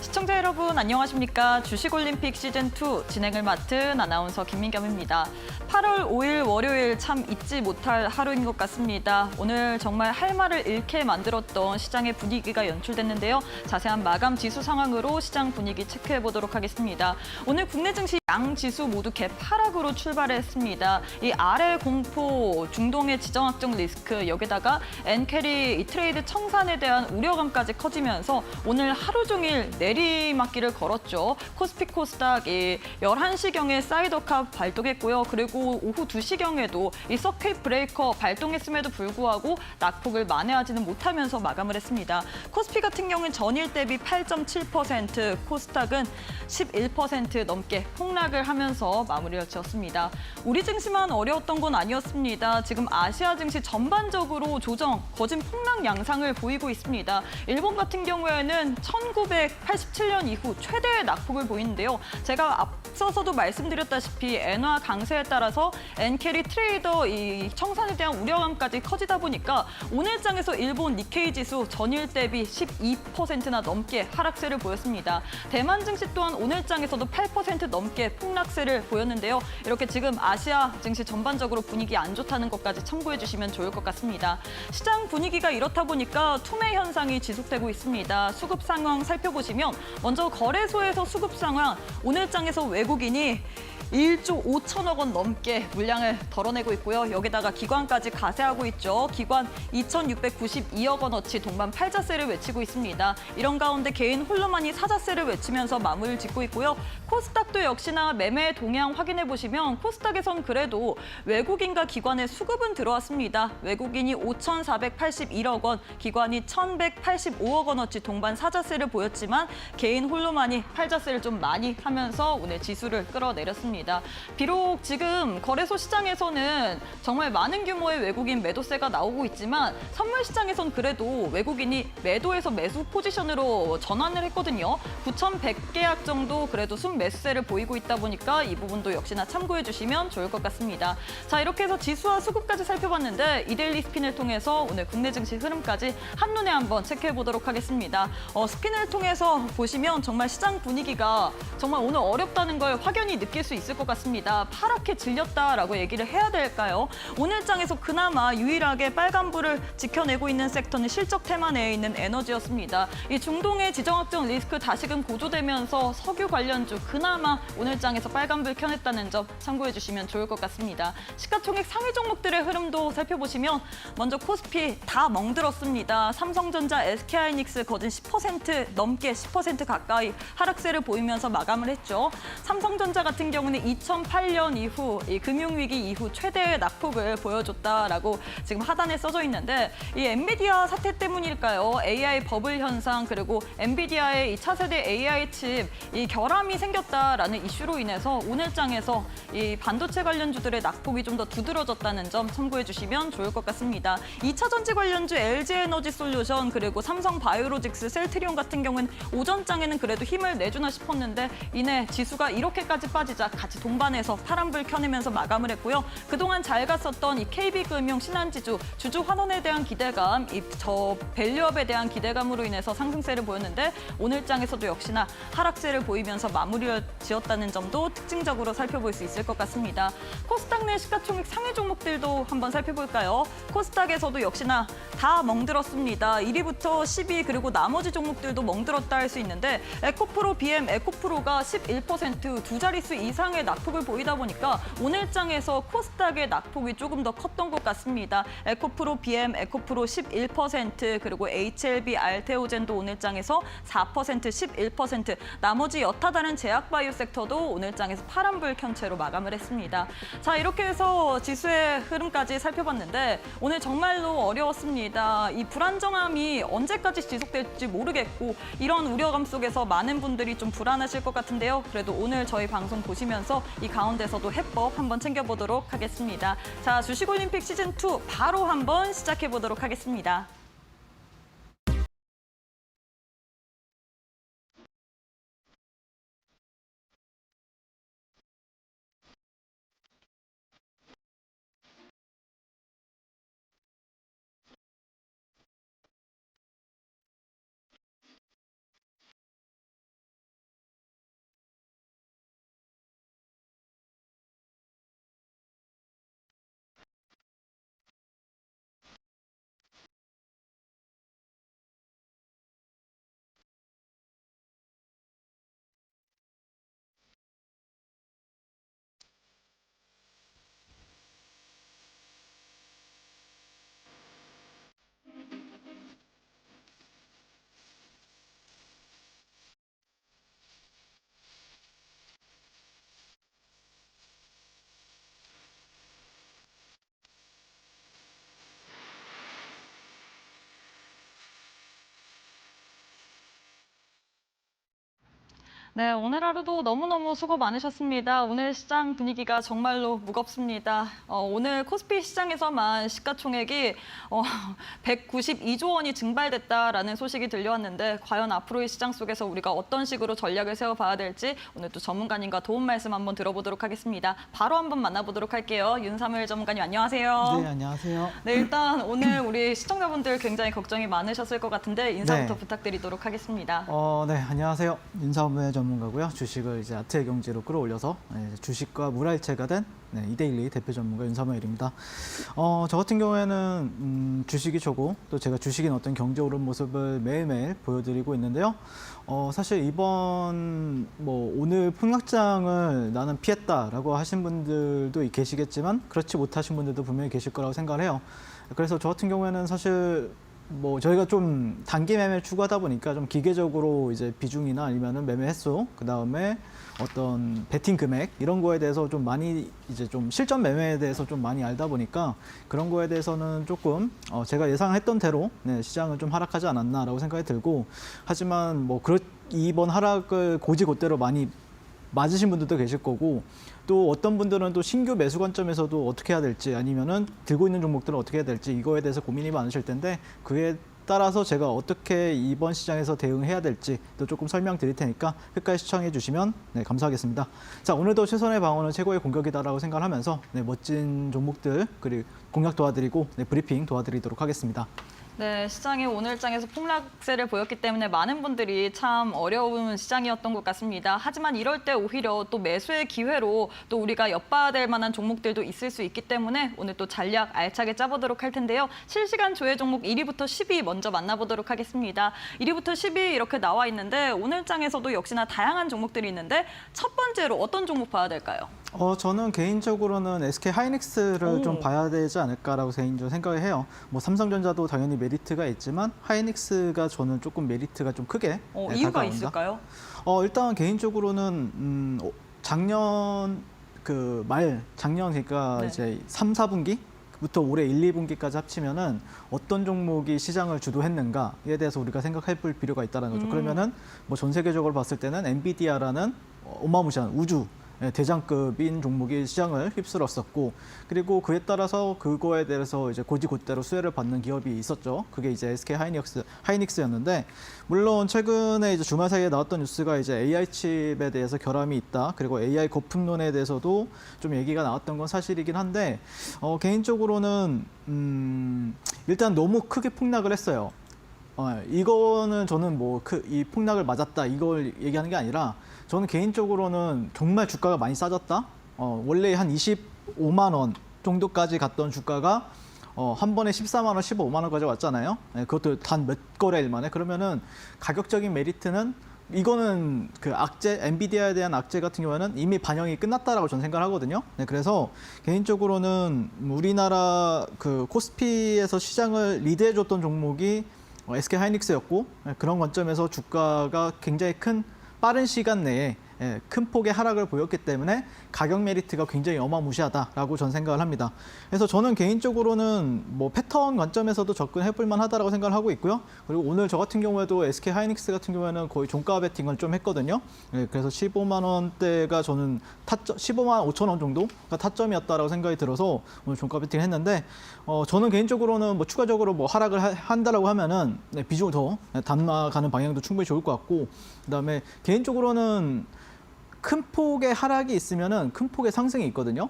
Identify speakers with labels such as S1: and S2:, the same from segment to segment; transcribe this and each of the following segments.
S1: 시청자 여러분 안녕하십니까? 주식올림픽 시즌2 진행을 맡은 아나운서 김민겸입니다. 8월 5일 월요일 참 잊지 못할 하루인 것 같습니다. 오늘 정말 할 말을 잃게 만들었던 시장의 분위기가 연출됐는데요. 자세한 마감 지수 상황으로 시장 분위기 체크해 보도록 하겠습니다. 오늘 국내 증시 양 지수 모두 개파락으로 출발했습니다. 이 아래 공포, 중동의 지정학적 리스크, 여기다가 엔캐리 트레이드 청산에 대한 우려감까지 커지면서 오늘 하루 종일 내리막길을 걸었죠. 코스피 코스닥 11시경에 사이더캅 발동했고요. 그리고 오후 2시경에도 이 서킷 브레이커 발동했음에도 불구하고 낙폭을 만회하지는 못하면서 마감을 했습니다. 코스피 같은 경우는 전일 대비 8.7%, 코스닥은 11% 넘게 폭락을 하면서 마무리를 지었습니다. 우리 증시만 어려웠던 건 아니었습니다. 지금 아시아 증시 전반적으로 조정, 거진 폭락 양상을 보이고 있습니다. 일본 같은 경우에는 1987년 이후 최대의 낙폭을 보이는데요. 제가 앞서서도 말씀드렸다시피 엔화 강세에 따라서 엔캐리 트레이더 이 청산에 대한 우려감까지 커지다 보니까 오늘장에서 일본 니케이 지수 전일 대비 12%나 넘게 하락세를 보였습니다. 대만 증시 또한 오늘장에서도 8% 넘게 폭락세를 보였는데요. 이렇게 지금 아시아 증시 전반적으로 분위기 안 좋다는 것까지 참고해 주시면 좋을 것 같습니다. 시장 분위기가 이렇다 보니까 투매 현상이 지속되고 있습니다. 수급 상황 살펴보시면 먼저 거래소에서 수급 상황, 오늘장에서 외국인이 1조 5천억 원 넘게 물량을 덜어내고 있고요. 여기다가 기관까지 가세하고 있죠. 기관 2,692억 원어치 동반 팔자세를 외치고 있습니다. 이런 가운데 개인 홀로만이 사자세를 외치면서 마무리를 짓고 있고요. 코스닥도 역시나 매매 동향 확인해 보시면 코스닥에선 그래도 외국인과 기관의 수급은 들어왔습니다. 외국인이 5,481억 원, 기관이 1,185억 원어치 동반 사자세를 보였지만 개인 홀로만이 팔자세를 좀 많이 하면서 오늘 지수를 끌어내렸습니다. 비록 지금 거래소 시장에서는 정말 많은 규모의 외국인 매도세가 나오고 있지만 선물 시장에선 그래도 외국인이 매도에서 매수 포지션으로 전환을 했거든요. 9,100계약 정도 그래도 순매수세를 보이고 있다 보니까 이 부분도 역시나 참고해 주시면 좋을 것 같습니다. 자, 이렇게 해서 지수와 수급까지 살펴봤는데 이데일리 스핀을 통해서 오늘 국내 증시 흐름까지 한눈에 한번 체크해 보도록 하겠습니다. 스핀을 통해서 보시면 정말 시장 분위기가 정말 오늘 어렵다는 걸 확연히 느낄 수 있을 것 같습니다. 파랗게 질렸다라고 얘기를 해야 될까요? 오늘장에서 그나마 유일하게 빨간불을 지켜내고 있는 섹터는 실적 테마 내에 있는 에너지였습니다. 이 중동의 지정학적 리스크 다시금 고조되면서 석유 관련주 그나마 오늘장에서 빨간불 켜냈다는 점 참고해 주시면 좋을 것 같습니다. 시가총액 상위 종목들의 흐름도 살펴보시면 먼저 코스피 다 멍들었습니다. 삼성전자, SK하이닉스 거진 10% 넘게 10% 가까이 하락세를 보이면서 마감을 했죠. 삼성전자 같은 경우는 2008년 이후 이 금융위기 이후 최대의 낙폭을 보여줬다라고 지금 하단에 써져 있는데 이 엔비디아 사태 때문일까요? AI 버블 현상 그리고 엔비디아의 이 차세대 AI 칩 이 결함이 생겼다라는 이슈로 인해서 오늘장에서 이 반도체 관련주들의 낙폭이 좀 더 두드러졌다는 점 참고해 주시면 좋을 것 같습니다. 2차 전지 관련주 LG에너지 솔루션 그리고 삼성 바이오로직스, 셀트리온 같은 경우는 오전장에는 그래도 힘을 내주나 싶었는데 이내 지수가 이렇게까지 빠지자 같이 동반해서 파란불 켜내면서 마감을 했고요. 그동안 잘 갔었던 이 KB금융, 신한지주, 주주 환원에 대한 기대감, 밸류업에 대한 기대감으로 인해서 상승세를 보였는데 오늘장에서도 역시나 하락세를 보이면서 마무리를 지었다는 점도 특징적으로 살펴볼 수 있을 것 같습니다. 코스닥 내 시가총액 상위 종목들도 한번 살펴볼까요? 코스닥에서도 역시나 다 멍들었습니다. 1위부터 10위 그리고 나머지 종목들도 멍들었다 할 수 있는데 에코프로, BM, 에코프로가 11% 두 자릿수 이상의 낙폭을 보이다 보니까 오늘장에서 코스닥의 낙폭이 조금 더 컸던 것 같습니다. 에코프로, BM, 에코프로 11% 그리고 HLB, 알테오젠도 오늘장에서 4%, 11% 나머지 여타 다른 제약바이오 섹터도 오늘장에서 파란불 켠 채로 마감을 했습니다. 자, 이렇게 해서 지수의 흐름까지 살펴봤는데 오늘 정말로 어려웠습니다. 이 불안정함이 언제까지 지속될지 모르겠고 이런 우려감 속에서 많은 분들이 좀 불안하실 것 같은데요. 그래도 오늘 저희 방송 보시면서 이 가운데서도 해법 한번 챙겨보도록 하겠습니다. 자, 주식올림픽 시즌2 바로 한번 시작해보도록 하겠습니다. 네, 오늘 하루도 너무너무 수고 많으셨습니다. 오늘 시장 분위기가 정말로 무겁습니다. 오늘 코스피 시장에서만 시가총액이 192조 원이 증발됐다라는 소식이 들려왔는데 과연 앞으로의 시장 속에서 우리가 어떤 식으로 전략을 세워봐야 될지 오늘 또 전문가님과 도움 말씀 한번 들어보도록 하겠습니다. 바로 한번 만나보도록 할게요. 윤삼일 전문가님 안녕하세요.
S2: 네, 안녕하세요.
S1: 네, 일단 오늘 우리 시청자분들 굉장히 걱정이 많으셨을 것 같은데 인사부터
S2: 네.
S1: 부탁드리도록 하겠습니다.
S2: 네, 안녕하세요. 윤사업의 전문가고요. 주식을 이제 아트의 경제로 끌어올려서 주식과 물알체가 된 이데일리 대표 전문가 윤사무엘입니다. 저 같은 경우에는 주식이 좋고 또 제가 주식인 어떤 경제 오른 모습을 매일매일 보여드리고 있는데요. 사실 이번 오늘 폭락장을 나는 피했다라고 하신 분들도 계시겠지만 그렇지 못하신 분들도 분명히 계실 거라고 생각을 해요. 그래서 저 같은 경우에는 사실 저희가 좀 단기 매매를 추구하다 보니까 좀 기계적으로 이제 비중이나 아니면은 매매 횟수, 그 다음에 어떤 베팅 금액 이런 거에 대해서 좀 많이 이제 좀 실전 매매에 대해서 좀 많이 알다 보니까 그런 거에 대해서는 조금 제가 예상했던 대로 시장은 좀 하락하지 않았나라고 생각이 들고, 하지만 이번 하락을 곧이곧대로 많이 맞으신 분들도 계실 거고, 또 어떤 분들은 또 신규 매수 관점에서도 어떻게 해야 될지 아니면은 들고 있는 종목들은 어떻게 해야 될지 이거에 대해서 고민이 많으실 텐데, 그에 따라서 제가 어떻게 이번 시장에서 대응해야 될지 또 조금 설명드릴 테니까 끝까지 시청해 주시면 감사하겠습니다. 자, 오늘도 최선의 방어는 최고의 공격이다라고 생각하면서 멋진 종목들 그리고 공략 도와드리고 브리핑 도와드리도록 하겠습니다.
S1: 네, 시장이 오늘장에서 폭락세를 보였기 때문에 많은 분들이 참 어려운 시장이었던 것 같습니다. 하지만 이럴 때 오히려 또 매수의 기회로 또 우리가 엿봐야 될 만한 종목들도 있을 수 있기 때문에 오늘 또 전략 알차게 짜보도록 할 텐데요. 실시간 조회 종목 1위부터 10위 먼저 만나보도록 하겠습니다. 1위부터 10위 이렇게 나와 있는데 오늘장에서도 역시나 다양한 종목들이 있는데 첫 번째로 어떤 종목 봐야 될까요?
S2: 저는 개인적으로는 SK 하이닉스를 좀 봐야 되지 않을까라고 개인적으로 생각을 해요. 삼성전자도 당연히 메리트가 있지만 하이닉스가 저는 조금 메리트가 좀 크게
S1: 이유가
S2: 다가온다.
S1: 있을까요?
S2: 일단 개인적으로는 작년 그러니까
S1: 네.
S2: 이제 3, 4분기부터 올해 1, 2분기까지 합치면은 어떤 종목이 시장을 주도했는가에 대해서 우리가 생각해 볼 필요가 있다는 거죠. 그러면은 전 세계적으로 봤을 때는 엔비디아라는 어마무시한 우주 대장급인 종목이 시장을 휩쓸었었고, 그리고 그에 따라서 그거에 대해서 이제 곧이곧대로 수혜를 받는 기업이 있었죠. 그게 이제 SK 하이닉스였는데, 물론 최근에 이제 주말 사이에 나왔던 뉴스가 이제 AI 칩에 대해서 결함이 있다, 그리고 AI 거품론에 대해서도 좀 얘기가 나왔던 건 사실이긴 한데, 개인적으로는 일단 너무 크게 폭락을 했어요. 이거는 저는 이 폭락을 맞았다 이걸 얘기하는 게 아니라, 저는 개인적으로는 정말 주가가 많이 싸졌다. 원래 한 25만 원 정도까지 갔던 주가가 한 번에 14만 원, 15만 원까지 왔잖아요. 그것도 단 몇 거래일 만에. 그러면은 가격적인 메리트는, 이거는 그 엔비디아에 대한 악재 같은 경우에는 이미 반영이 끝났다라고 저는 생각을 하거든요. 그래서 개인적으로는 우리나라 그 코스피에서 시장을 리드해줬던 종목이 SK 하이닉스였고, 그런 관점에서 주가가 굉장히 빠른 시간 내에 큰 폭의 하락을 보였기 때문에 가격 메리트가 굉장히 어마무시하다라고 저는 생각을 합니다. 그래서 저는 개인적으로는 패턴 관점에서도 접근해볼 만하다라고 생각을 하고 있고요. 그리고 오늘 저 같은 경우에도 SK 하이닉스 같은 경우에는 거의 종가 베팅을 좀 했거든요. 그래서 15만 원대가 저는 15만 5천 원 정도가 타점이었다라고 생각이 들어서 오늘 종가 베팅을 했는데, 저는 개인적으로는 추가적으로 하락을 한다라고 하면은 비중을 더 담아가는 방향도 충분히 좋을 것 같고, 그다음에 개인적으로는 큰 폭의 하락이 있으면은 큰 폭의 상승이 있거든요.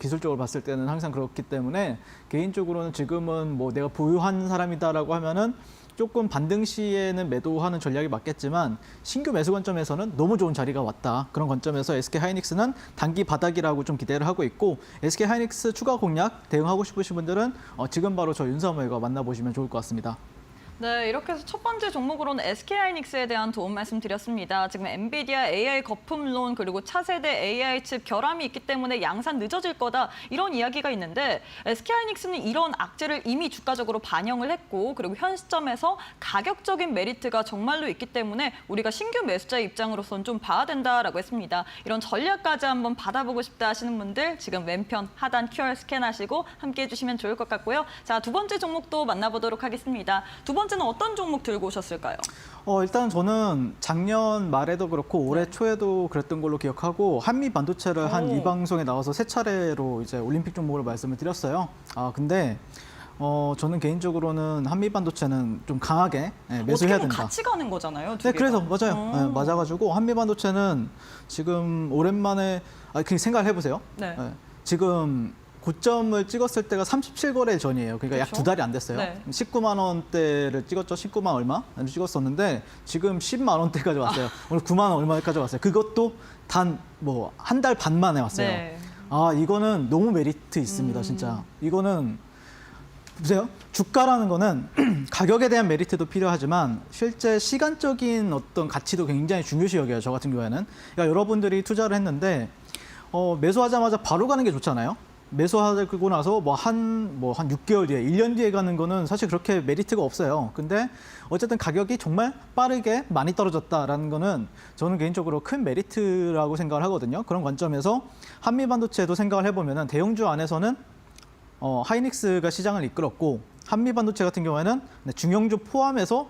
S2: 기술적으로 봤을 때는 항상 그렇기 때문에 개인적으로는 지금은 내가 보유한 사람이다라고 하면은 조금 반등 시에는 매도하는 전략이 맞겠지만, 신규 매수 관점에서는 너무 좋은 자리가 왔다. 그런 관점에서 SK 하이닉스는 단기 바닥이라고 좀 기대를 하고 있고, SK 하이닉스 추가 공략 대응하고 싶으신 분들은 지금 바로 저 윤사무엘과 만나보시면 좋을 것 같습니다.
S1: 네, 이렇게 해서 첫 번째 종목으로는 SK하이닉스에 대한 도움 말씀드렸습니다. 지금 엔비디아 AI 거품론 그리고 차세대 AI 칩 결함이 있기 때문에 양산 늦어질 거다 이런 이야기가 있는데, SK하이닉스는 이런 악재를 이미 주가적으로 반영을 했고, 그리고 현 시점에서 가격적인 메리트가 정말로 있기 때문에 우리가 신규 매수자의 입장으로서는 좀 봐야 된다라고 했습니다. 이런 전략까지 한번 받아보고 싶다 하시는 분들 지금 왼편 하단 QR 스캔하시고 함께해 주시면 좋을 것 같고요. 자, 두 번째 종목도 만나보도록 하겠습니다. 두 번째 번째는 어떤 종목 들고 오셨을까요?
S2: 일단 저는 작년 말에도 그렇고 올해 초에도 그랬던 걸로 기억하고 한미 반도체를 한 이 방송에 나와서 세 차례로 이제 올림픽 종목으로 말씀을 드렸어요. 근데 저는 개인적으로는 한미 반도체는 좀 강하게 매수해야
S1: 어떻게 보면
S2: 된다.
S1: 같이 가는 거잖아요. 두
S2: 네,
S1: 개가.
S2: 그래서 맞아요. 네, 맞아가지고 한미 반도체는 지금 오랜만에 그냥 생각을 해보세요.
S1: 네.
S2: 지금 고점을 찍었을 때가 37거래 전이에요. 그러니까 약
S1: 그렇죠?
S2: 2달이 안 됐어요.
S1: 네.
S2: 19만 원대를 찍었죠. 19만 얼마? 찍었었는데 지금 10만 원대까지 왔어요. 오늘 9만 원 얼마까지 왔어요. 그것도 단 뭐 한 달 반 만에 왔어요.
S1: 네.
S2: 이거는 너무 메리트 있습니다. 진짜. 이거는 보세요. 주가라는 거는 가격에 대한 메리트도 필요하지만 실제 시간적인 어떤 가치도 굉장히 중요시 여겨요. 저 같은 경우에는. 그러니까 여러분들이 투자를 했는데 매수하자마자 바로 가는 게 좋잖아요. 매수하고 나서 한 6개월 뒤에, 1년 뒤에 가는 거는 사실 그렇게 메리트가 없어요. 근데 어쨌든 가격이 정말 빠르게 많이 떨어졌다라는 거는 저는 개인적으로 큰 메리트라고 생각을 하거든요. 그런 관점에서 한미 반도체도 생각을 해보면은 대형주 안에서는 하이닉스가 시장을 이끌었고 한미 반도체 같은 경우에는 중형주 포함해서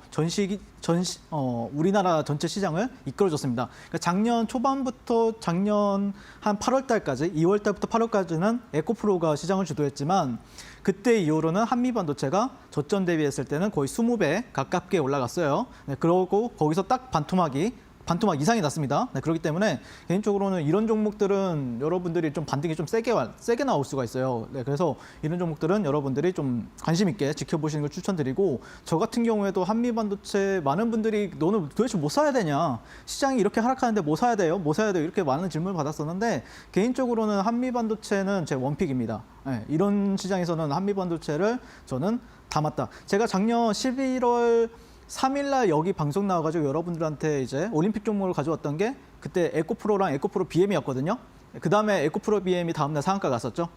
S2: 우리나라 전체 시장을 이끌어줬습니다. 그러니까 작년 초반부터 작년 한 8월 달까지, 2월 달부터 8월까지는 에코프로가 시장을 주도했지만 그때 이후로는 한미 반도체가 저점 대비했을 때는 거의 20배 가깝게 올라갔어요. 그러고 거기서 딱 반토막 이상이 났습니다. 그렇기 때문에 개인적으로는 이런 종목들은 여러분들이 좀 반등이 좀 세게 나올 수가 있어요. 그래서 이런 종목들은 여러분들이 좀 관심 있게 지켜보시는 걸 추천드리고 저 같은 경우에도 한미 반도체 많은 분들이 너는 도대체 뭐 사야 되냐? 시장이 이렇게 하락하는데 뭐 사야 돼요? 뭐 사야 돼요? 이렇게 많은 질문을 받았었는데 개인적으로는 한미 반도체는 제 원픽입니다. 이런 시장에서는 한미 반도체를 저는 담았다. 제가 작년 11월 3일날 여기 방송 나와가지고 여러분들한테 이제 올림픽 종목을 가져왔던 게 그때 에코프로랑 에코프로 BM이었거든요. 그 다음에 에코프로 BM이 다음날 상한가 갔었죠.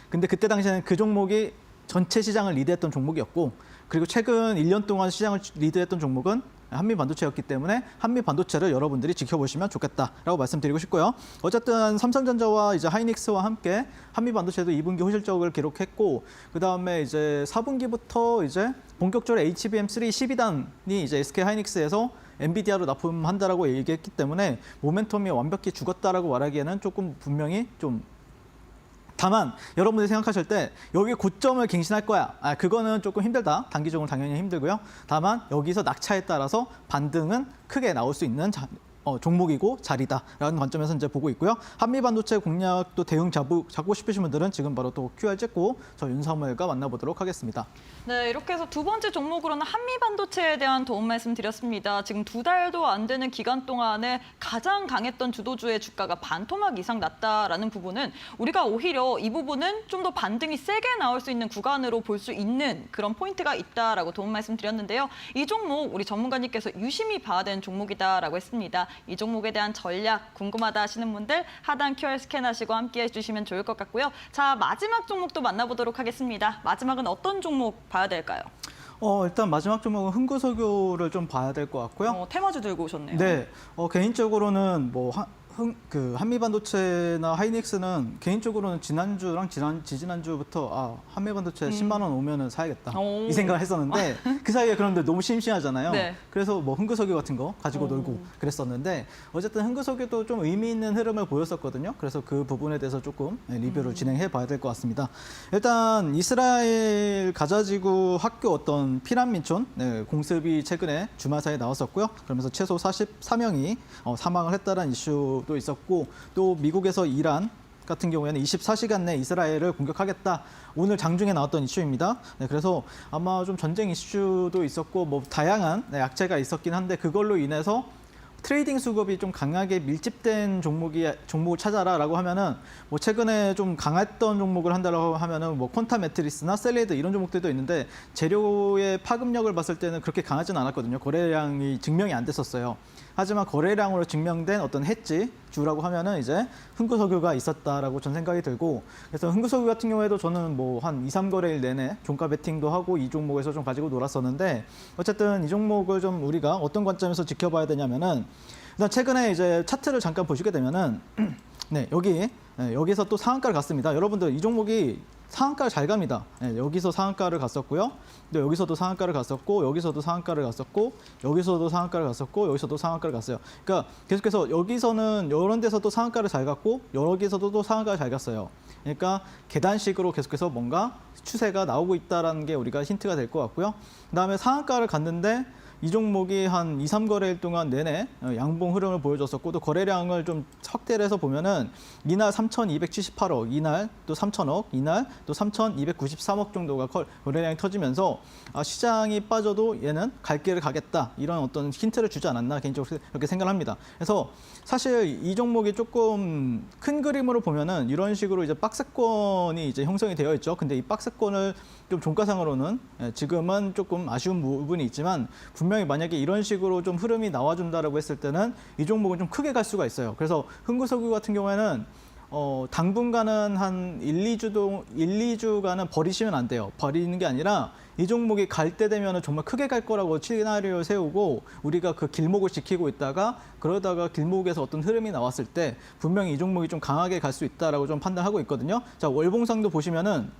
S2: 근데 그때 당시에는 그 종목이 전체 시장을 리드했던 종목이었고 그리고 최근 1년 동안 시장을 리드했던 종목은 한미 반도체였기 때문에 한미 반도체를 여러분들이 지켜보시면 좋겠다라고 말씀드리고 싶고요. 어쨌든 삼성전자와 이제 하이닉스와 함께 한미 반도체도 2분기 호실적을 기록했고 그다음에 이제 4분기부터 이제 본격적으로 HBM3 12단이 이제 SK 하이닉스에서 엔비디아로 납품한다라고 얘기했기 때문에 모멘텀이 완벽히 죽었다라고 말하기에는 조금 분명히 좀 다만 여러분들이 생각하실 때 여기 고점을 갱신할 거야. 그거는 조금 힘들다. 단기적으로 당연히 힘들고요. 다만 여기서 낙차에 따라서 반등은 크게 나올 수 있는 종목이고 자리다라는 관점에서 이제 보고 있고요. 한미 반도체 공략도 대응 잡고 싶으신 분들은 지금 바로 또 QR 찍고 저 윤사무엘과 만나보도록 하겠습니다.
S1: 네, 이렇게 해서 두 번째 종목으로는 한미 반도체에 대한 도움 말씀드렸습니다. 지금 2달도 안 되는 기간 동안에 가장 강했던 주도주의 주가가 반토막 이상 났다라는 부분은 우리가 오히려 이 부분은 좀 더 반등이 세게 나올 수 있는 구간으로 볼 수 있는 그런 포인트가 있다라고 도움 말씀드렸는데요. 이 종목 우리 전문가님께서 유심히 봐야 되는 종목이다라고 했습니다. 이 종목에 대한 전략 궁금하다 하시는 분들 하단 QR 스캔하시고 함께 해주시면 좋을 것 같고요. 자, 마지막 종목도 만나보도록 하겠습니다. 마지막은 어떤 종목 봐야 될까요?
S2: 일단 마지막 종목은 흥구석유를 좀 봐야 될 것 같고요.
S1: 테마주 들고 오셨네요.
S2: 네, 개인적으로는 한미 반도체나 하이닉스는 개인적으로는 지난주랑 지지난주부터 한미 반도체 10만 원 오면은 사야겠다 이 생각을 했었는데 그 사이에 그런데 너무 심심하잖아요.
S1: 네.
S2: 그래서 흥구석유 같은 거 가지고 놀고 그랬었는데 어쨌든 흥구석유도 좀 의미 있는 흐름을 보였었거든요. 그래서 그 부분에 대해서 조금 리뷰를 진행해 봐야 될 것 같습니다. 일단 이스라엘 가자지구 학교 어떤 피난 민촌 공습이 최근에 주말 사이에 나왔었고요. 그러면서 최소 44명이 사망을 했다는 이슈 도 있었고 또 미국에서 이란 같은 경우에는 24시간 내 이스라엘을 공격하겠다. 오늘 장중에 나왔던 이슈입니다. 그래서 아마 좀 전쟁 이슈도 있었고 다양한 약재가 있었긴 한데 그걸로 인해서 트레이딩 수급이 좀 강하게 밀집된 종목을 찾아라라고 하면은 최근에 좀 강했던 종목을 한다라고 하면은 콘타 매트리스나 셀리드 이런 종목들도 있는데 재료의 파급력을 봤을 때는 그렇게 강하지는 않았거든요. 거래량이 증명이 안 됐었어요. 하지만 거래량으로 증명된 어떤 해지주라고 하면은 이제 흥구석유가 있었다라고 전 생각이 들고 그래서 흥구석유 같은 경우에도 저는 한 2, 3거래일 내내 종가 베팅도 하고 이 종목에서 좀 가지고 놀았었는데 어쨌든 이 종목을 좀 우리가 어떤 관점에서 지켜봐야 되냐면은 일단 최근에 이제 차트를 잠깐 보시게 되면은 네, 여기서 또 상한가를 갔습니다. 여러분들 이 종목이 상한가를 잘 갑니다. 네, 여기서 상한가를 갔었고요. 또 여기서도 상한가를 갔었고, 여기서도 상한가를 갔었고, 여기서도 상한가를 갔었고, 여기서도 상한가를 갔어요. 그러니까 계속해서 여기서는 이런 데서도 상한가를 잘 갔고, 여기서도 또 상한가를 잘 갔어요. 그러니까 계단식으로 계속해서 뭔가 추세가 나오고 있다는 게 우리가 힌트가 될 것 같고요. 그다음에 상한가를 갔는데 이 종목이 한 2, 3거래일 동안 내내 양봉 흐름을 보여줬었고 또 거래량을 좀 확대를 해서 보면은 이날 3,278억, 이날 또 3,000억, 이날 또 3,293억 정도가 거래량이 터지면서 시장이 빠져도 얘는 갈 길을 가겠다 이런 어떤 힌트를 주지 않았나 개인적으로 그렇게 생각을 합니다. 그래서 사실 이 종목이 조금 큰 그림으로 보면은 이런 식으로 이제 박스권이 이제 형성이 되어 있죠. 근데 이 박스권을 좀 종가상으로는 지금은 조금 아쉬운 부분이 있지만 분명히 만약에 이런 식으로 좀 흐름이 나와준다라고 했을 때는 이 종목은 좀 크게 갈 수가 있어요. 그래서 흥구석유 같은 경우에는 당분간은 한 1, 2주간은 버리시면 안 돼요. 버리는 게 아니라 이 종목이 갈 때 되면 정말 크게 갈 거라고 시나리오를 세우고 우리가 그 길목을 지키고 있다가 그러다가 길목에서 어떤 흐름이 나왔을 때 분명히 이 종목이 좀 강하게 갈 수 있다라고 좀 판단하고 있거든요. 자, 월봉상도 보시면은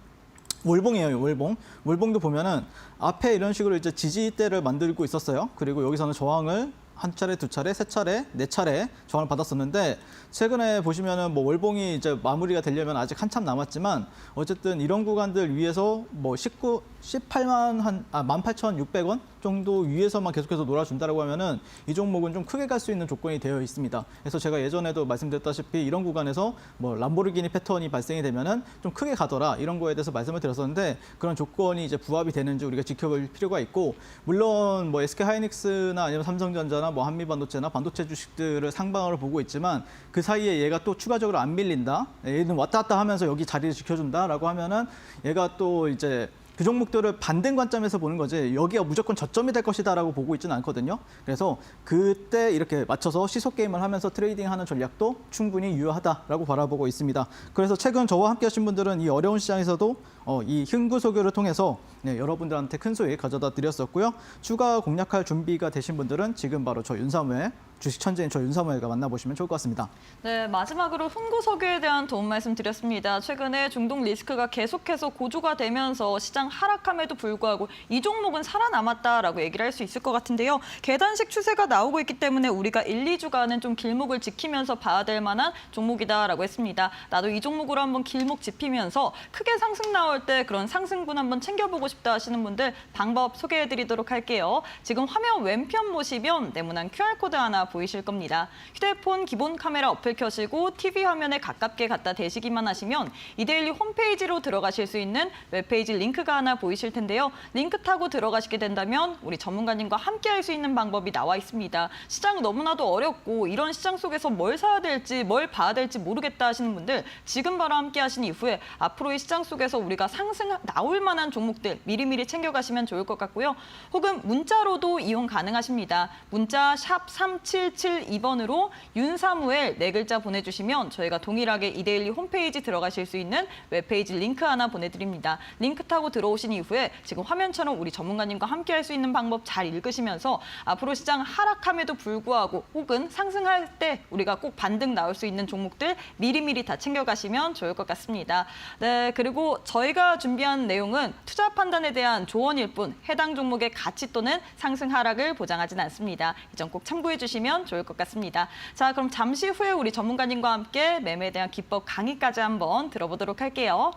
S2: 월봉이에요, 월봉. 월봉도 보면은 앞에 이런 식으로 이제 지지대를 만들고 있었어요. 그리고 여기서는 저항을 한 차례, 두 차례, 세 차례, 네 차례 저항을 받았었는데 최근에 보시면은 뭐 월봉이 이제 마무리가 되려면 아직 한참 남았지만 어쨌든 이런 구간들 위에서 뭐 18,600원 정도 위에서만 계속해서 놀아준다라고 하면은 이 종목은 좀 크게 갈 수 있는 조건이 되어 있습니다. 그래서 제가 예전에도 말씀드렸다시피 이런 구간에서 뭐 람보르기니 패턴이 발생이 되면은 좀 크게 가더라 이런 거에 대해서 말씀을 드렸었는데 그런 조건이 이제 부합이 되는지 우리가 지켜볼 필요가 있고 물론 뭐 SK하이닉스나 아니면 삼성전자나 뭐 한미반도체나 반도체 주식들을 상방으로 보고 있지만 그 사이에 얘가 또 추가적으로 안 밀린다. 얘는 왔다 갔다 하면서 여기 자리를 지켜준다라고 하면은 얘가 또 이제 그 종목들을 반등 관점에서 보는 거지 여기가 무조건 저점이 될 것이다라고 보고 있지는 않거든요. 그래서 그때 이렇게 맞춰서 시속 게임을 하면서 트레이딩하는 전략도 충분히 유효하다라고 바라보고 있습니다. 그래서 최근 저와 함께 하신 분들은 이 어려운 시장에서도 이 흥구소교를 통해서 여러분들한테 큰 수익 가져다 드렸었고요. 추가 공략할 준비가 되신 분들은 지금 바로 저 윤사무엘 주식 천재인 저 윤사무엘과 만나보시면 좋을 것 같습니다.
S1: 네, 마지막으로 흥구석유에 대한 도움 말씀드렸습니다. 최근에 중동 리스크가 계속해서 고조가 되면서 시장 하락함에도 불구하고 이 종목은 살아남았다라고 얘기를 할 수 있을 것 같은데요. 계단식 추세가 나오고 있기 때문에 우리가 1, 2주간은 좀 길목을 지키면서 봐야 될 만한 종목이다라고 했습니다. 나도 이 종목으로 한번 길목 짚히면서 크게 상승 나올 때 그런 상승분 한번 챙겨보고 싶다 하시는 분들 방법 소개해드리도록 할게요. 지금 화면 왼편 보시면 네모난 QR코드 하나 보이실 겁니다. 휴대폰 기본 카메라 어플 켜시고 TV 화면에 가깝게 갖다 대시기만 하시면 이데일리 홈페이지로 들어가실 수 있는 웹페이지 링크가 하나 보이실 텐데요. 링크 타고 들어가시게 된다면 우리 전문가님과 함께 할 수 있는 방법이 나와 있습니다. 시장 너무나도 어렵고 이런 시장 속에서 뭘 사야 될지 뭘 봐야 될지 모르겠다 하시는 분들 지금 바로 함께 하신 이후에 앞으로의 시장 속에서 우리가 상승 나올 만한 종목들 미리미리 챙겨가시면 좋을 것 같고요. 혹은 문자로도 이용 가능하십니다. 문자 샵 3772번으로 윤사무엘 네 글자 보내주시면 저희가 동일하게 이데일리 홈페이지 들어가실 수 있는 웹페이지 링크 하나 보내드립니다. 링크 타고 들어오신 이후에 지금 화면처럼 우리 전문가님과 함께 할 수 있는 방법 잘 읽으시면서 앞으로 시장 하락함에도 불구하고 혹은 상승할 때 우리가 꼭 반등 나올 수 있는 종목들 미리미리 다 챙겨가시면 좋을 것 같습니다. 네, 그리고 저희가 준비한 내용은 투자 판단에 대한 조언일 뿐 해당 종목의 가치 또는 상승 하락을 보장하진 않습니다. 이 점 꼭 참고해 주시면 좋을 것 같습니다. 자, 그럼 잠시 후에 우리 전문가님과 함께 매매에 대한 기법 강의까지 한번 들어보도록 할게요.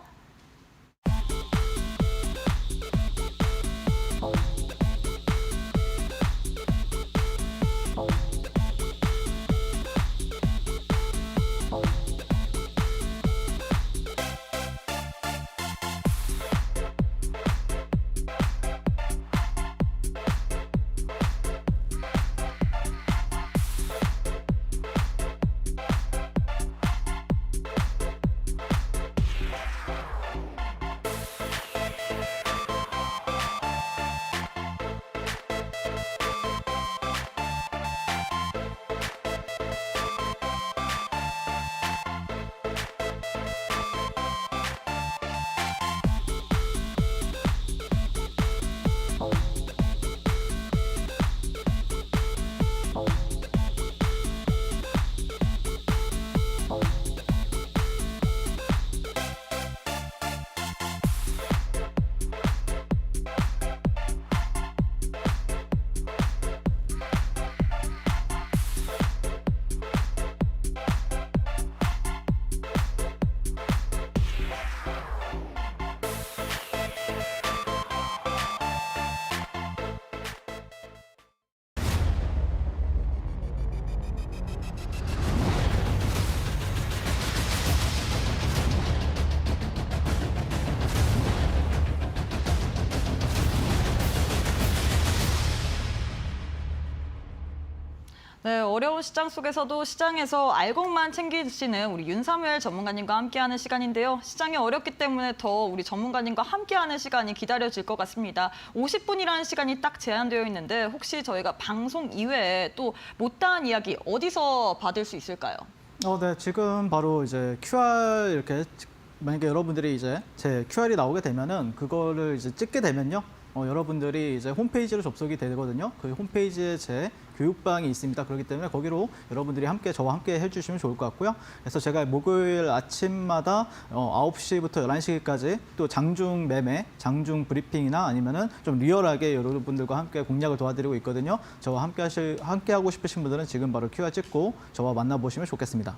S1: 네, 어려운 시장 속에서도 시장에서 알곡만 챙기시는 우리 윤사무엘 전문가님과 함께하는 시간인데요. 시장이 어렵기 때문에 더 우리 전문가님과 함께하는 시간이 기다려질 것 같습니다. 50분이라는 시간이 딱 제한되어 있는데 혹시 저희가 방송 이외에 또 못다한 이야기 어디서 받을 수 있을까요?
S2: 네, 지금 바로 이제 QR 이렇게 만약에 여러분들이 이제 제 QR이 나오게 되면은 그거를 이제 찍게 되면요. 여러분들이 이제 홈페이지로 접속이 되거든요. 그 홈페이지에 제 교육방이 있습니다. 그렇기 때문에 거기로 여러분들이 저와 함께 해주시면 좋을 것 같고요. 그래서 제가 목요일 아침마다 9시부터 11시까지 또 장중 매매, 장중 브리핑이나 아니면은 좀 리얼하게 여러분들과 함께 공략을 도와드리고 있거든요. 저와 함께 하고 싶으신 분들은 지금 바로 QR 찍고 저와 만나보시면 좋겠습니다.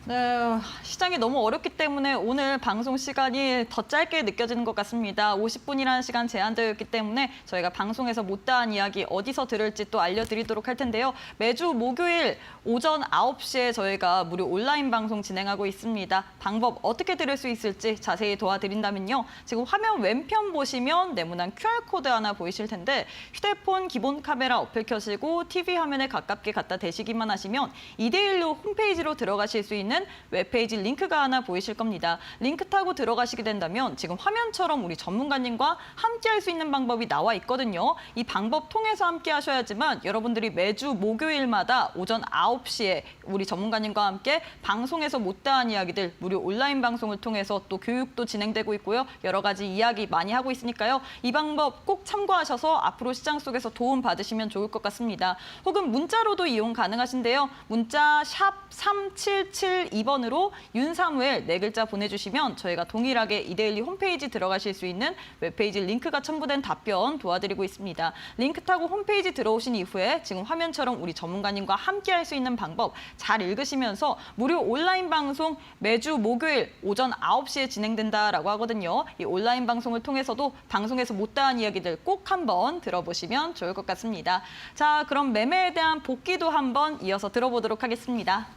S1: 네, 시장이 너무 어렵기 때문에 오늘 방송 시간이 더 짧게 느껴지는 것 같습니다. 50분이라는 시간 제한되어 있기 때문에 저희가 방송에서 못다한 이야기 어디서 들을지 또 알려드리도록 할 텐데요. 매주 목요일 오전 9시에 저희가 무료 온라인 방송 진행하고 있습니다. 방법 어떻게 들을 수 있을지 자세히 도와드린다면요. 지금 화면 왼편 보시면 네모난 QR코드 하나 보이실 텐데 휴대폰 기본 카메라 어플 켜시고 TV 화면에 가깝게 갖다 대시기만 하시면 2대1로 홈페이지로 들어가실 수 있는 웹페이지 링크가 하나 보이실 겁니다. 링크 타고 들어가시게 된다면 지금 화면처럼 우리 전문가님과 함께 할 수 있는 방법이 나와 있거든요. 이 방법 통해서 함께 하셔야지만 여러분들이 매주 목요일마다 오전 9시에 우리 전문가님과 함께 방송에서 못다한 이야기들 무료 온라인 방송을 통해서 또 교육도 진행되고 있고요. 여러 가지 이야기 많이 하고 있으니까요. 이 방법 꼭 참고하셔서 앞으로 시장 속에서 도움 받으시면 좋을 것 같습니다. 혹은 문자로도 이용 가능하신데요. 문자 샵 3772번으로 윤사무엘 4글자 보내주시면 저희가 동일하게 이데일리 홈페이지 들어가실 수 있는 웹페이지 링크가 첨부된 답변 도와드리고 있습니다. 링크 타고 홈페이지 들어오신 이후에 지금 화면처럼 우리 전문가님과 함께 할 수 있는 방법 잘 읽으시면서 무료 온라인 방송 매주 목요일 오전 9시에 진행된다라고 하거든요. 이 온라인 방송을 통해서도 방송에서 못다한 이야기들 꼭 한번 들어보시면 좋을 것 같습니다. 자, 그럼 매매에 대한 복귀도 한번 이어서 들어보도록 하겠습니다.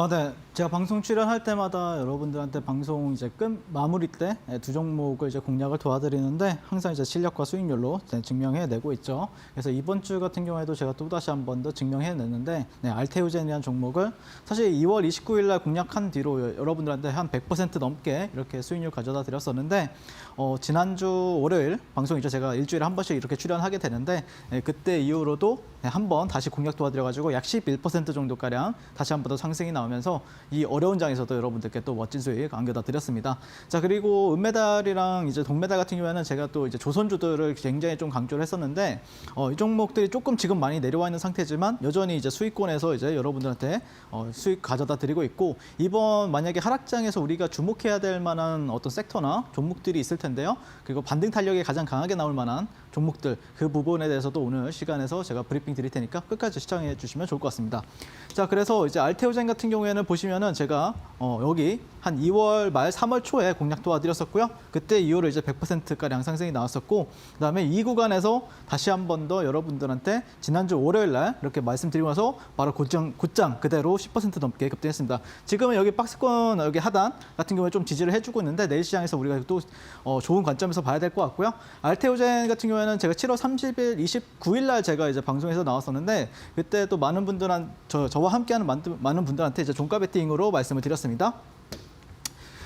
S2: 네. 제가 방송 출연할 때마다 여러분들한테 방송 이제 마무리 때 두 종목을 이제 공략을 도와드리는데 항상 이제 실력과 수익률로 증명해내고 있죠. 그래서 이번 주 같은 경우에도 제가 또 다시 한 번 더 증명해냈는데 알테오젠이라는 종목을 사실 2월 29일 날 공략한 뒤로 여러분들한테 한 100% 넘게 이렇게 수익률 가져다 드렸었는데 지난주 월요일 방송이죠. 제가 일주일에 한 번씩 이렇게 출연하게 되는데 그때 이후로도 한 번 다시 공략 도와드려가지고 약 11% 정도가량 다시 한 번 더 상승이 나오면서 이 어려운 장에서도 여러분들께 또 멋진 수익 안겨다 드렸습니다. 자, 그리고 은메달이랑 이제 동메달 같은 경우에는 제가 또 이제 조선주들을 굉장히 좀 강조를 했었는데 이 종목들이 조금 지금 많이 내려와 있는 상태지만 여전히 이제 수익권에서 이제 여러분들한테 수익 가져다 드리고 있고 이번 만약에 하락장에서 우리가 주목해야 될 만한 어떤 섹터나 종목들이 있을 텐데요. 그리고 반등 탄력이 가장 강하게 나올 만한 종목들 그 부분에 대해서도 오늘 시간에서 제가 브리핑 드릴 테니까 끝까지 시청해 주시면 좋을 것 같습니다. 자, 그래서 이제 알테오젠 같은 경우에는 보시면은 제가 여기 한 2월 말 3월 초에 공략 도와드렸었고요. 그때 이후로 이제 100%가량 상승이 나왔었고 그다음에 이 구간에서 다시 한 번 더 여러분들한테 지난주 월요일 날 이렇게 말씀드리면서 바로 곧장 그대로 10% 넘게 급등했습니다. 지금은 여기 박스권 여기 하단 같은 경우에 좀 지지를 해주고 있는데 내일 시장에서 우리가 또 좋은 관점에서 봐야 될 것 같고요. 알테오젠 같은 경우에는 제가 7월 30일, 29일 날 제가 이제 방송에서 나왔었는데 그때 또 많은 분들한 저와 함께하는 많은 분들한테 이제 종가 베팅으로 말씀을 드렸습니다.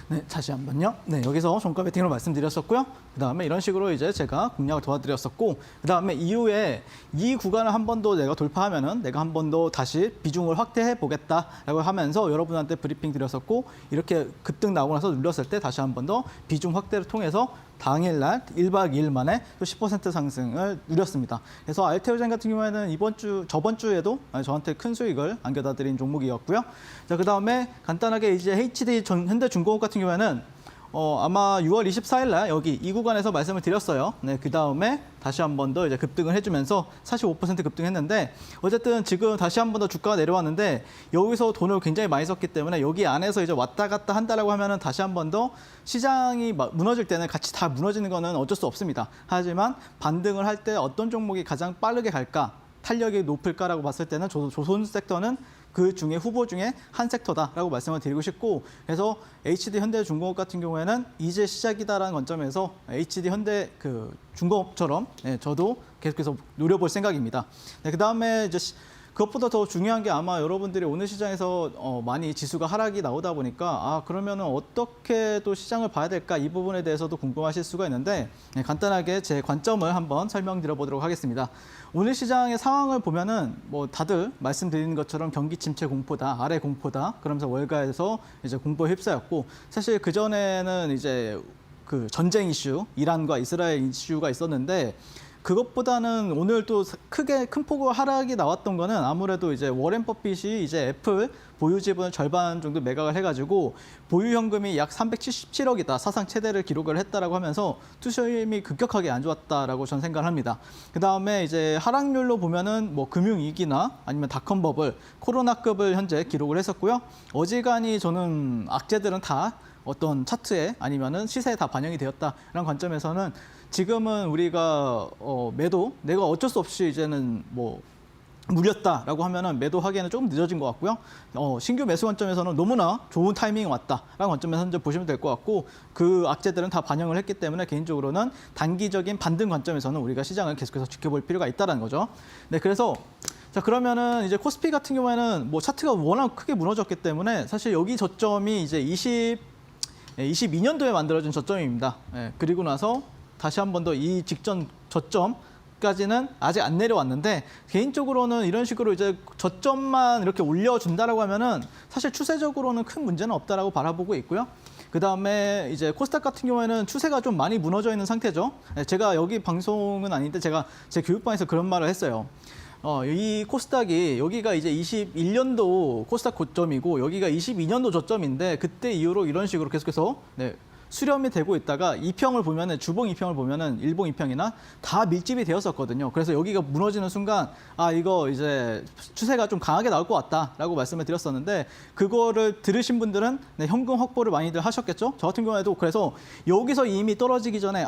S2: 네, 다시 한번요. 네, 여기서 종가 베팅으로 말씀드렸었고요. 그다음에 이런 식으로 이제 제가 공략을 도와드렸었고, 그다음에 이후에 이 구간을 한 번 더 내가 돌파하면은 내가 한 번 더 다시 비중을 확대해 보겠다라고 하면서 여러분한테 브리핑 드렸었고, 이렇게 급등 나오고 나서 눌렸을 때 다시 한 번 더 비중 확대를 통해서 당일날 1박 2일 만에 또 10% 상승을 누렸습니다. 그래서 알테오젠 같은 경우에는 저번 주에도 저한테 큰 수익을 안겨다 드린 종목이었고요. 자, 그다음에 간단하게 이제 HD 현대중공업 같은 경우에는 아마 6월 24일 날 여기 이 구간에서 말씀을 드렸어요. 네, 그다음에 다시 한 번 더 이제 급등을 해주면서 45% 급등했는데 어쨌든 지금 다시 한 번 더 주가가 내려왔는데 여기서 돈을 굉장히 많이 썼기 때문에 여기 안에서 이제 왔다 갔다 한다라고 하면은 다시 한 번 더 시장이 무너질 때는 같이 다 무너지는 거는 어쩔 수 없습니다. 하지만 반등을 할 때 어떤 종목이 가장 빠르게 갈까? 탄력이 높을까라고 봤을 때는 조선 섹터는 그 중에 후보 중에 한 섹터다라고 말씀을 드리고 싶고 그래서 HD 현대중공업 같은 경우에는 이제 시작이다라는 관점에서 HD 현대 중공업처럼 저도 계속해서 노려볼 생각입니다. 네, 그다음에 이제 그것보다 더 중요한 게 아마 여러분들이 오늘 시장에서 많이 지수가 하락이 나오다 보니까 그러면은 어떻게 또 시장을 봐야 될까 이 부분에 대해서도 궁금하실 수가 있는데 간단하게 제 관점을 한번 설명드려 보도록 하겠습니다. 오늘 시장의 상황을 보면은 뭐 다들 말씀드리는 것처럼 경기 침체 공포다, 아래 공포다 그러면서 월가에서 이제 공포에 휩싸였고 사실 그 전에는 이제 그 전쟁 이슈, 이란과 이스라엘 이슈가 있었는데 그것보다는 오늘 또 크게 큰 폭으로 하락이 나왔던 거는 아무래도 이제 워렌 버핏이 이제 애플 보유 지분을 절반 정도 매각을 해가지고 보유 현금이 약 377억이다 사상 최대를 기록을 했다라고 하면서 투자힘이 급격하게 안 좋았다라고 저는 생각을 합니다. 그 다음에 이제 하락률로 보면은 뭐 금융위기나 아니면 닷컴 버블, 코로나급을 현재 기록을 했었고요. 어지간히 저는 악재들은 다 어떤 차트에 아니면은 시세에 다 반영이 되었다라는 관점에서는 지금은 우리가 내가 어쩔 수 없이 이제는 뭐 물렸다라고 하면은 매도하기에는 조금 늦어진 것 같고요. 신규 매수 관점에서는 너무나 좋은 타이밍이 왔다라는 관점에서 현재 보시면 될 것 같고 그 악재들은 다 반영을 했기 때문에 개인적으로는 단기적인 반등 관점에서는 우리가 시장을 계속해서 지켜볼 필요가 있다는 거죠. 네, 그래서 자 그러면은 이제 코스피 같은 경우에는 뭐 차트가 워낙 크게 무너졌기 때문에 사실 여기 저점이 이제 22년도에 만들어진 저점입니다. 그리고 나서 다시 한 번 더 이 직전 저점까지는 아직 안 내려왔는데 개인적으로는 이런 식으로 이제 저점만 이렇게 올려준다라고 하면은 사실 추세적으로는 큰 문제는 없다라고 바라보고 있고요. 그 다음에 이제 코스닥 같은 경우에는 추세가 좀 많이 무너져 있는 상태죠. 제가 여기 방송은 아닌데 제가 제 교육방에서 그런 말을 했어요. 이 코스닥이 여기가 이제 21년도 코스닥 고점이고 여기가 22년도 저점인데 그때 이후로 이런 식으로 계속해서 수렴이 되고 있다가 이평을 보면은 주봉 이평을 보면은 일봉 이평이나 다 밀집이 되었었거든요. 그래서 여기가 무너지는 순간 이거 이제 추세가 좀 강하게 나올 것 같다라고 말씀을 드렸었는데 그거를 들으신 분들은 현금 확보를 많이들 하셨겠죠. 저 같은 경우에도 그래서 여기서 이미 떨어지기 전에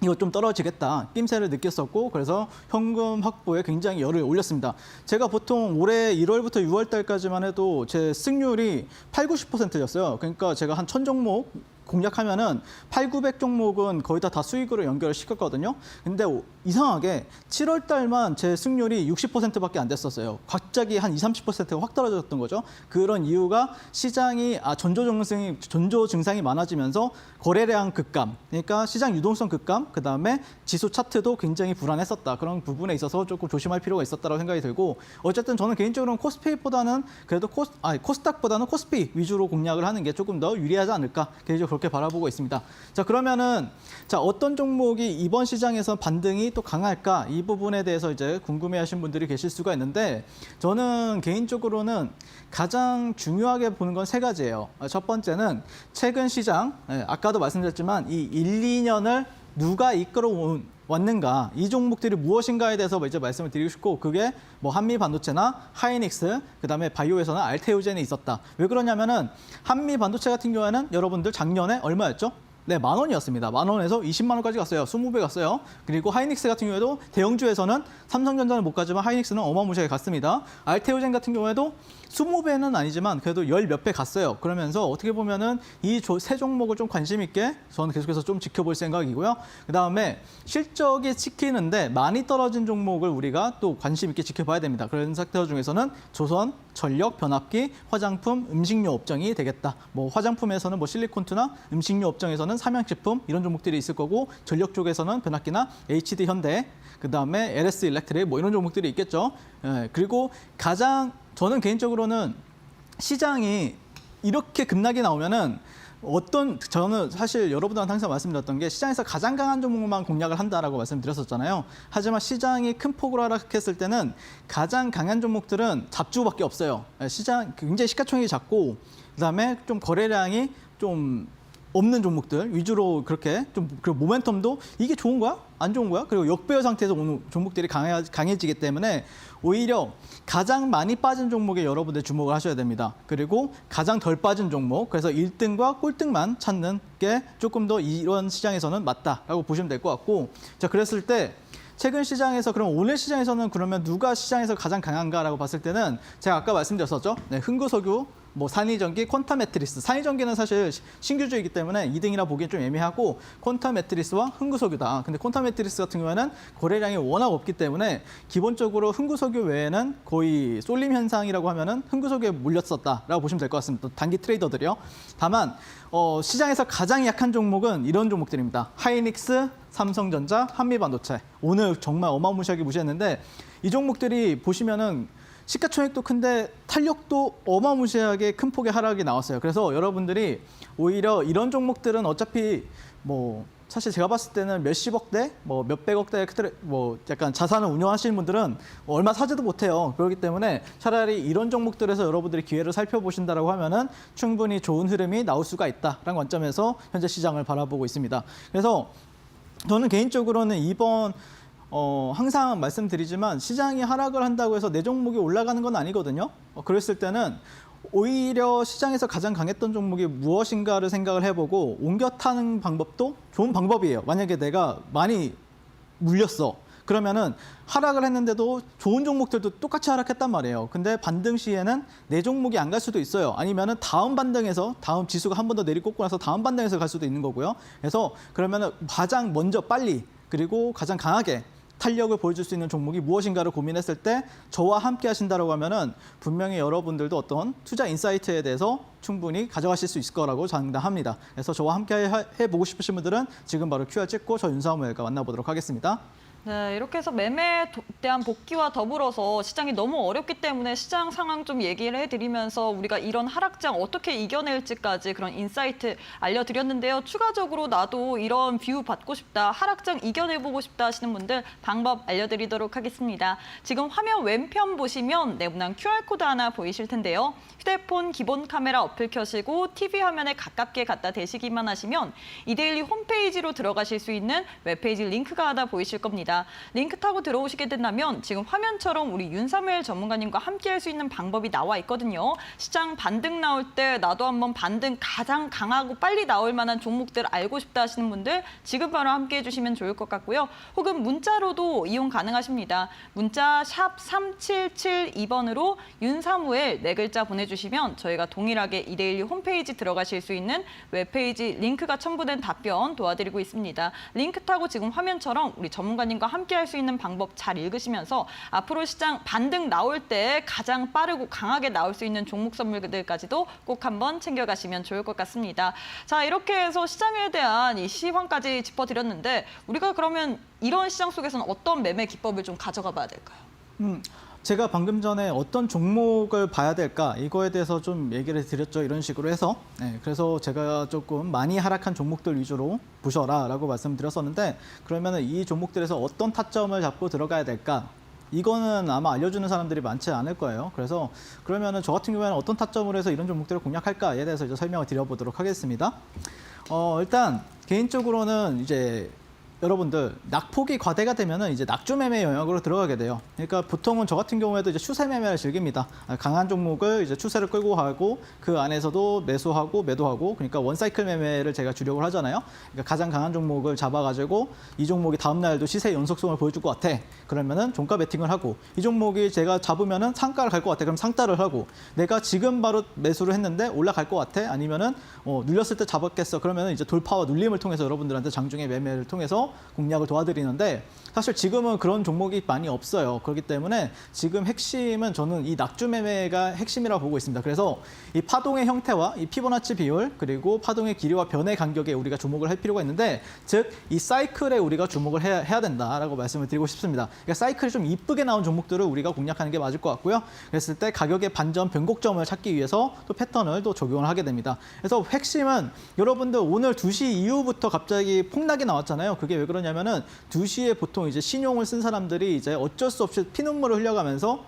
S2: 이거 좀 떨어지겠다 낌새를 느꼈었고 그래서 현금 확보에 굉장히 열을 올렸습니다. 제가 보통 올해 1월부터 6월 달까지만 해도 제 승률이 8, 90%였어요. 그러니까 제가 한 1000종목 공략하면은 8, 900 종목은 거의 다 수익으로 연결을 시켰거든요. 근데 이상하게 7월 달만 제 승률이 60%밖에 안 됐었어요. 갑자기 한 20, 30%가 확 떨어졌던 거죠. 그런 이유가 시장이 전조 증상이 많아지면서 거래량 급감, 그러니까 시장 유동성 급감, 그다음에 지수 차트도 굉장히 불안했었다. 그런 부분에 있어서 조금 조심할 필요가 있었다고 생각이 들고 어쨌든 저는 개인적으로는 코스피보다는 그래도 코스닥보다는 코스피 위주로 공략을 하는 게 조금 더 유리하지 않을까 개인적으로 그렇게 바라보고 있습니다. 자 그러면은 어떤 종목이 이번 시장에서 반등이 또 강할까 이 부분에 대해서 이제 궁금해하신 분들이 계실 수가 있는데 저는 개인적으로는 가장 중요하게 보는 건 세 가지예요. 첫 번째는 최근 시장 아까도 말씀드렸지만 이 1, 2년을 누가 이끌어 왔는가 이 종목들이 무엇인가에 대해서 이제 말씀을 드리고 싶고 그게 뭐 한미 반도체나 하이닉스 그다음에 바이오에서는 알테오젠이 있었다. 왜 그러냐면은 한미 반도체 같은 경우에는 여러분들 작년에 얼마였죠? 네, 10,000원이었습니다. 10,000원에서 20만 원까지 갔어요. 20배 갔어요. 그리고 하이닉스 같은 경우에도 대형주에서는 삼성전자는 못 가지만 하이닉스는 어마무시하게 갔습니다. 알테오젠 같은 경우에도 20배는 아니지만 그래도 열 몇 배 갔어요. 그러면서 어떻게 보면은 이 세 종목을 좀 관심 있게 저는 계속해서 좀 지켜볼 생각이고요. 그다음에 실적이 찍히는데 많이 떨어진 종목을 우리가 또 관심 있게 지켜봐야 됩니다. 그런 섹터 중에서는 조선, 전력, 변압기, 화장품, 음식료 업종이 되겠다. 뭐 화장품에서는 뭐 실리콘투나 음식료 업종에서는 삼양식품 이런 종목들이 있을 거고 전력 쪽에서는 변압기나 HD 현대, 그다음에 LS 일렉트릭 뭐 이런 종목들이 있겠죠. 그리고 저는 개인적으로는 시장이 이렇게 급락이 나오면은 저는 사실 여러분들한테 항상 말씀드렸던 게 시장에서 가장 강한 종목만 공략을 한다라고 말씀드렸었잖아요. 하지만 시장이 큰 폭으로 하락했을 때는 가장 강한 종목들은 잡주밖에 없어요. 시장 굉장히 시가총액이 작고 그다음에 좀 거래량이 좀 없는 종목들 위주로 그렇게 좀 그리고 모멘텀도 이게 좋은 거야? 안 좋은 거야? 그리고 역배열 상태에서 오는 종목들이 강해지기 때문에 오히려 가장 많이 빠진 종목에 여러분들 주목을 하셔야 됩니다. 그리고 가장 덜 빠진 종목, 그래서 1등과 꼴등만 찾는 게 조금 더 이런 시장에서는 맞다라고 보시면 될 것 같고 자 그랬을 때 최근 시장에서 그럼 오늘 시장에서는 그러면 누가 시장에서 가장 강한가라고 봤을 때는 제가 아까 말씀드렸었죠. 네, 흥구석유, 뭐 산이전기, 퀀텀 매트리스. 산이전기는 사실 신규주이기 때문에 2등이라 보기엔 좀 애매하고 퀀텀 매트리스와 흥구석유다. 근데 퀀텀 매트리스 같은 경우에는 거래량이 워낙 없기 때문에 기본적으로 흥구석유 외에는 거의 쏠림 현상이라고 하면은 흥구석유에 물렸었다라고 보시면 될 것 같습니다. 또 단기 트레이더들이요. 다만 시장에서 가장 약한 종목은 이런 종목들입니다. 하이닉스, 삼성전자, 한미반도체. 오늘 정말 어마무시하게 무시했는데 이 종목들이 보시면은 시가총액도 큰데 탄력도 어마무시하게 큰 폭의 하락이 나왔어요. 그래서 여러분들이 오히려 이런 종목들은 어차피 뭐 사실 제가 봤을 때는 몇십억대, 뭐 몇백억대 뭐 약간 자산을 운영하시는 분들은 얼마 사지도 못해요. 그렇기 때문에 차라리 이런 종목들에서 여러분들이 기회를 살펴보신다라고 하면은 충분히 좋은 흐름이 나올 수가 있다라는 관점에서 현재 시장을 바라보고 있습니다. 그래서 저는 개인적으로는 이번 항상 말씀드리지만 시장이 하락을 한다고 해서 내 종목이 올라가는 건 아니거든요. 그랬을 때는 오히려 시장에서 가장 강했던 종목이 무엇인가를 생각을 해보고 옮겨 타는 방법도 좋은 방법이에요. 만약에 내가 많이 물렸어. 그러면은 하락을 했는데도 좋은 종목들도 똑같이 하락했단 말이에요. 근데 반등 시에는 내 종목이 안 갈 수도 있어요. 아니면은 다음 반등에서 다음 지수가 한 번 더 내리꽂고 나서 다음 반등에서 갈 수도 있는 거고요. 그래서 그러면은 가장 먼저 빨리 그리고 가장 강하게 탄력을 보여줄 수 있는 종목이 무엇인가를 고민했을 때 저와 함께 하신다고 하면은 분명히 여러분들도 어떤 투자 인사이트에 대해서 충분히 가져가실 수 있을 거라고 장담합니다. 그래서 저와 함께 해보고 싶으신 분들은 지금 바로 QR 찍고 저 윤사무엘과 만나보도록 하겠습니다.
S1: 네, 이렇게 해서 매매에 대한 복귀와 더불어서 시장이 너무 어렵기 때문에 시장 상황 좀 얘기를 해드리면서 우리가 이런 하락장 어떻게 이겨낼지까지 그런 인사이트 알려드렸는데요. 추가적으로 나도 이런 뷰 받고 싶다, 하락장 이겨내보고 싶다 하시는 분들 방법 알려드리도록 하겠습니다. 지금 화면 왼편 보시면 네모난 QR코드 하나 보이실 텐데요. 휴대폰 기본 카메라 어플 켜시고 TV 화면에 가깝게 갖다 대시기만 하시면 이데일리 홈페이지로 들어가실 수 있는 웹페이지 링크가 하나 보이실 겁니다. 링크 타고 들어오시게 된다면 지금 화면처럼 우리 윤사무엘 전문가님과 함께 할 수 있는 방법이 나와 있거든요. 시장 반등 나올 때 나도 한번 반등 가장 강하고 빨리 나올 만한 종목들 알고 싶다 하시는 분들 지금 바로 함께 해주시면 좋을 것 같고요. 혹은 문자로도 이용 가능하십니다. 문자 샵 3772번으로 윤사무엘 4글자 보내주시면 저희가 동일하게 이데일리 홈페이지 들어가실 수 있는 웹페이지 링크가 첨부된 답변 도와드리고 있습니다. 링크 타고 지금 화면처럼 우리 전문가님과 함께 할 수 있는 방법 잘 읽으시면서 앞으로 시장 반등 나올 때 가장 빠르고 강하게 나올 수 있는 종목 선물들까지도 꼭 한번 챙겨가시면 좋을 것 같습니다. 자, 이렇게 해서 시장에 대한 이 시황까지 짚어드렸는데 우리가 그러면 이런 시장 속에서는 어떤 매매 기법을 좀 가져가 봐야 될까요?
S2: 제가 방금 전에 어떤 종목을 봐야 될까 이거에 대해서 좀 얘기를 드렸죠. 이런 식으로 해서 그래서 제가 조금 많이 하락한 종목들 위주로 보셔라라고 말씀드렸었는데 그러면은 이 종목들에서 어떤 타점을 잡고 들어가야 될까? 이거는 아마 알려주는 사람들이 많지 않을 거예요. 그래서 그러면은 저 같은 경우에는 어떤 타점으로 해서 이런 종목들을 공략할까에 대해서 이제 설명을 드려보도록 하겠습니다. 일단 개인적으로는 이제 여러분들 낙폭이 과대가 되면은 이제 낙주 매매 영역으로 들어가게 돼요. 그러니까 보통은 저 같은 경우에도 이제 추세 매매를 즐깁니다. 강한 종목을 이제 추세를 끌고 가고 그 안에서도 매수하고 매도하고 그러니까 원사이클 매매를 제가 주력을 하잖아요. 그러니까 가장 강한 종목을 잡아가지고 이 종목이 다음 날도 시세 연속성을 보여줄 것 같아. 그러면은 종가 베팅을 하고 이 종목이 제가 잡으면은 상가를 갈 것 같아. 그럼 상따를 하고 내가 지금 바로 매수를 했는데 올라갈 것 같아. 아니면은 눌렸을 때 잡았겠어. 그러면은 이제 돌파와 눌림을 통해서 여러분들한테 장중에 매매를 통해서 공략을 도와드리는데 사실 지금은 그런 종목이 많이 없어요. 그렇기 때문에 지금 핵심은 저는 이 낙주 매매가 핵심이라고 보고 있습니다. 그래서 이 파동의 형태와 이 피보나치 비율 그리고 파동의 길이와 변의 간격에 우리가 주목을 할 필요가 있는데 즉 이 사이클에 우리가 주목을 해야 된다라고 말씀을 드리고 싶습니다. 그러니까 사이클이 좀 이쁘게 나온 종목들을 우리가 공략하는 게 맞을 것 같고요. 그랬을 때 가격의 반전 변곡점을 찾기 위해서 또 패턴을 또 적용을 하게 됩니다. 그래서 핵심은 여러분들 오늘 2시 이후부터 갑자기 폭락이 나왔잖아요. 그게 왜 그러냐면은 2시에 보통 이제 신용을 쓴 사람들이 이제 어쩔 수 없이 피눈물을 흘려가면서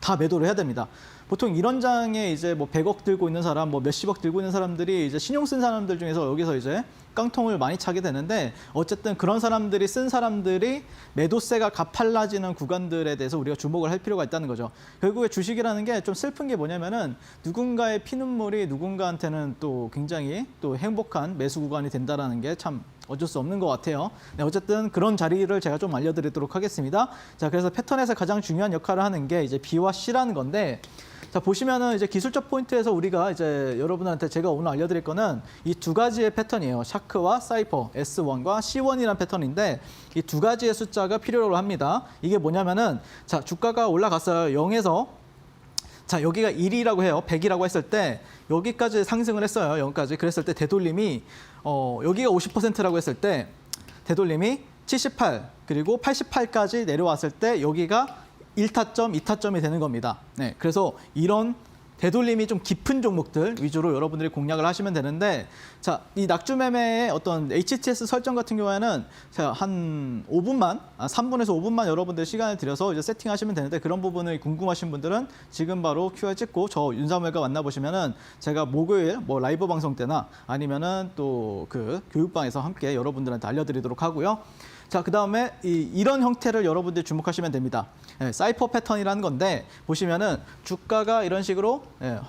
S2: 다 매도를 해야 됩니다. 보통 이런 장에 이제 뭐 100억 들고 있는 사람, 뭐 몇십억 들고 있는 사람들이 이제 신용 쓴 사람들 중에서 여기서 이제 깡통을 많이 차게 되는데 어쨌든 그런 사람들이 쓴 사람들이 매도세가 가팔라지는 구간들에 대해서 우리가 주목을 할 필요가 있다는 거죠. 결국에 주식이라는 게 좀 슬픈 게 뭐냐면은 누군가의 피눈물이 누군가한테는 또 굉장히 또 행복한 매수 구간이 된다라는 게 참 어쩔 수 없는 것 같아요. 네, 어쨌든 그런 자리를 제가 좀 알려드리도록 하겠습니다. 자, 그래서 패턴에서 가장 중요한 역할을 하는 게 이제 B와 C라는 건데, 자, 보시면은 이제 기술적 포인트에서 우리가 이제 여러분한테 제가 오늘 알려드릴 거는 이 두 가지의 패턴이에요. 샤크와 사이퍼, S1과 C1이라는 패턴인데 이 두 가지의 숫자가 필요로 합니다. 이게 뭐냐면은 자, 주가가 올라갔어요. 0에서 자, 여기가 1이라고 해요. 100이라고 했을 때 여기까지 상승을 했어요. 0까지. 그랬을 때 되돌림이 여기가 50%라고 했을 때 되돌림이 78 그리고 88까지 내려왔을 때 여기가 1타점, 2타점이 되는 겁니다. 네, 그래서 이런 되돌림이 좀 깊은 종목들 위주로 여러분들이 공략을 하시면 되는데, 자, 이 낙주 매매의 어떤 HTS 설정 같은 경우에는 자, 한 5분만, 3분에서 5분만 여러분들 시간을 들여서 이제 세팅하시면 되는데, 그런 부분을 궁금하신 분들은 지금 바로 QR 찍고 저 윤사무엘과 만나보시면은 제가 목요일 뭐 라이브 방송 때나 아니면은 또 그 교육방에서 함께 여러분들한테 알려드리도록 하고요. 자, 그다음에 이런 형태를 여러분들이 주목하시면 됩니다. 예, 사이퍼 패턴이라는 건데 보시면은 주가가 이런 식으로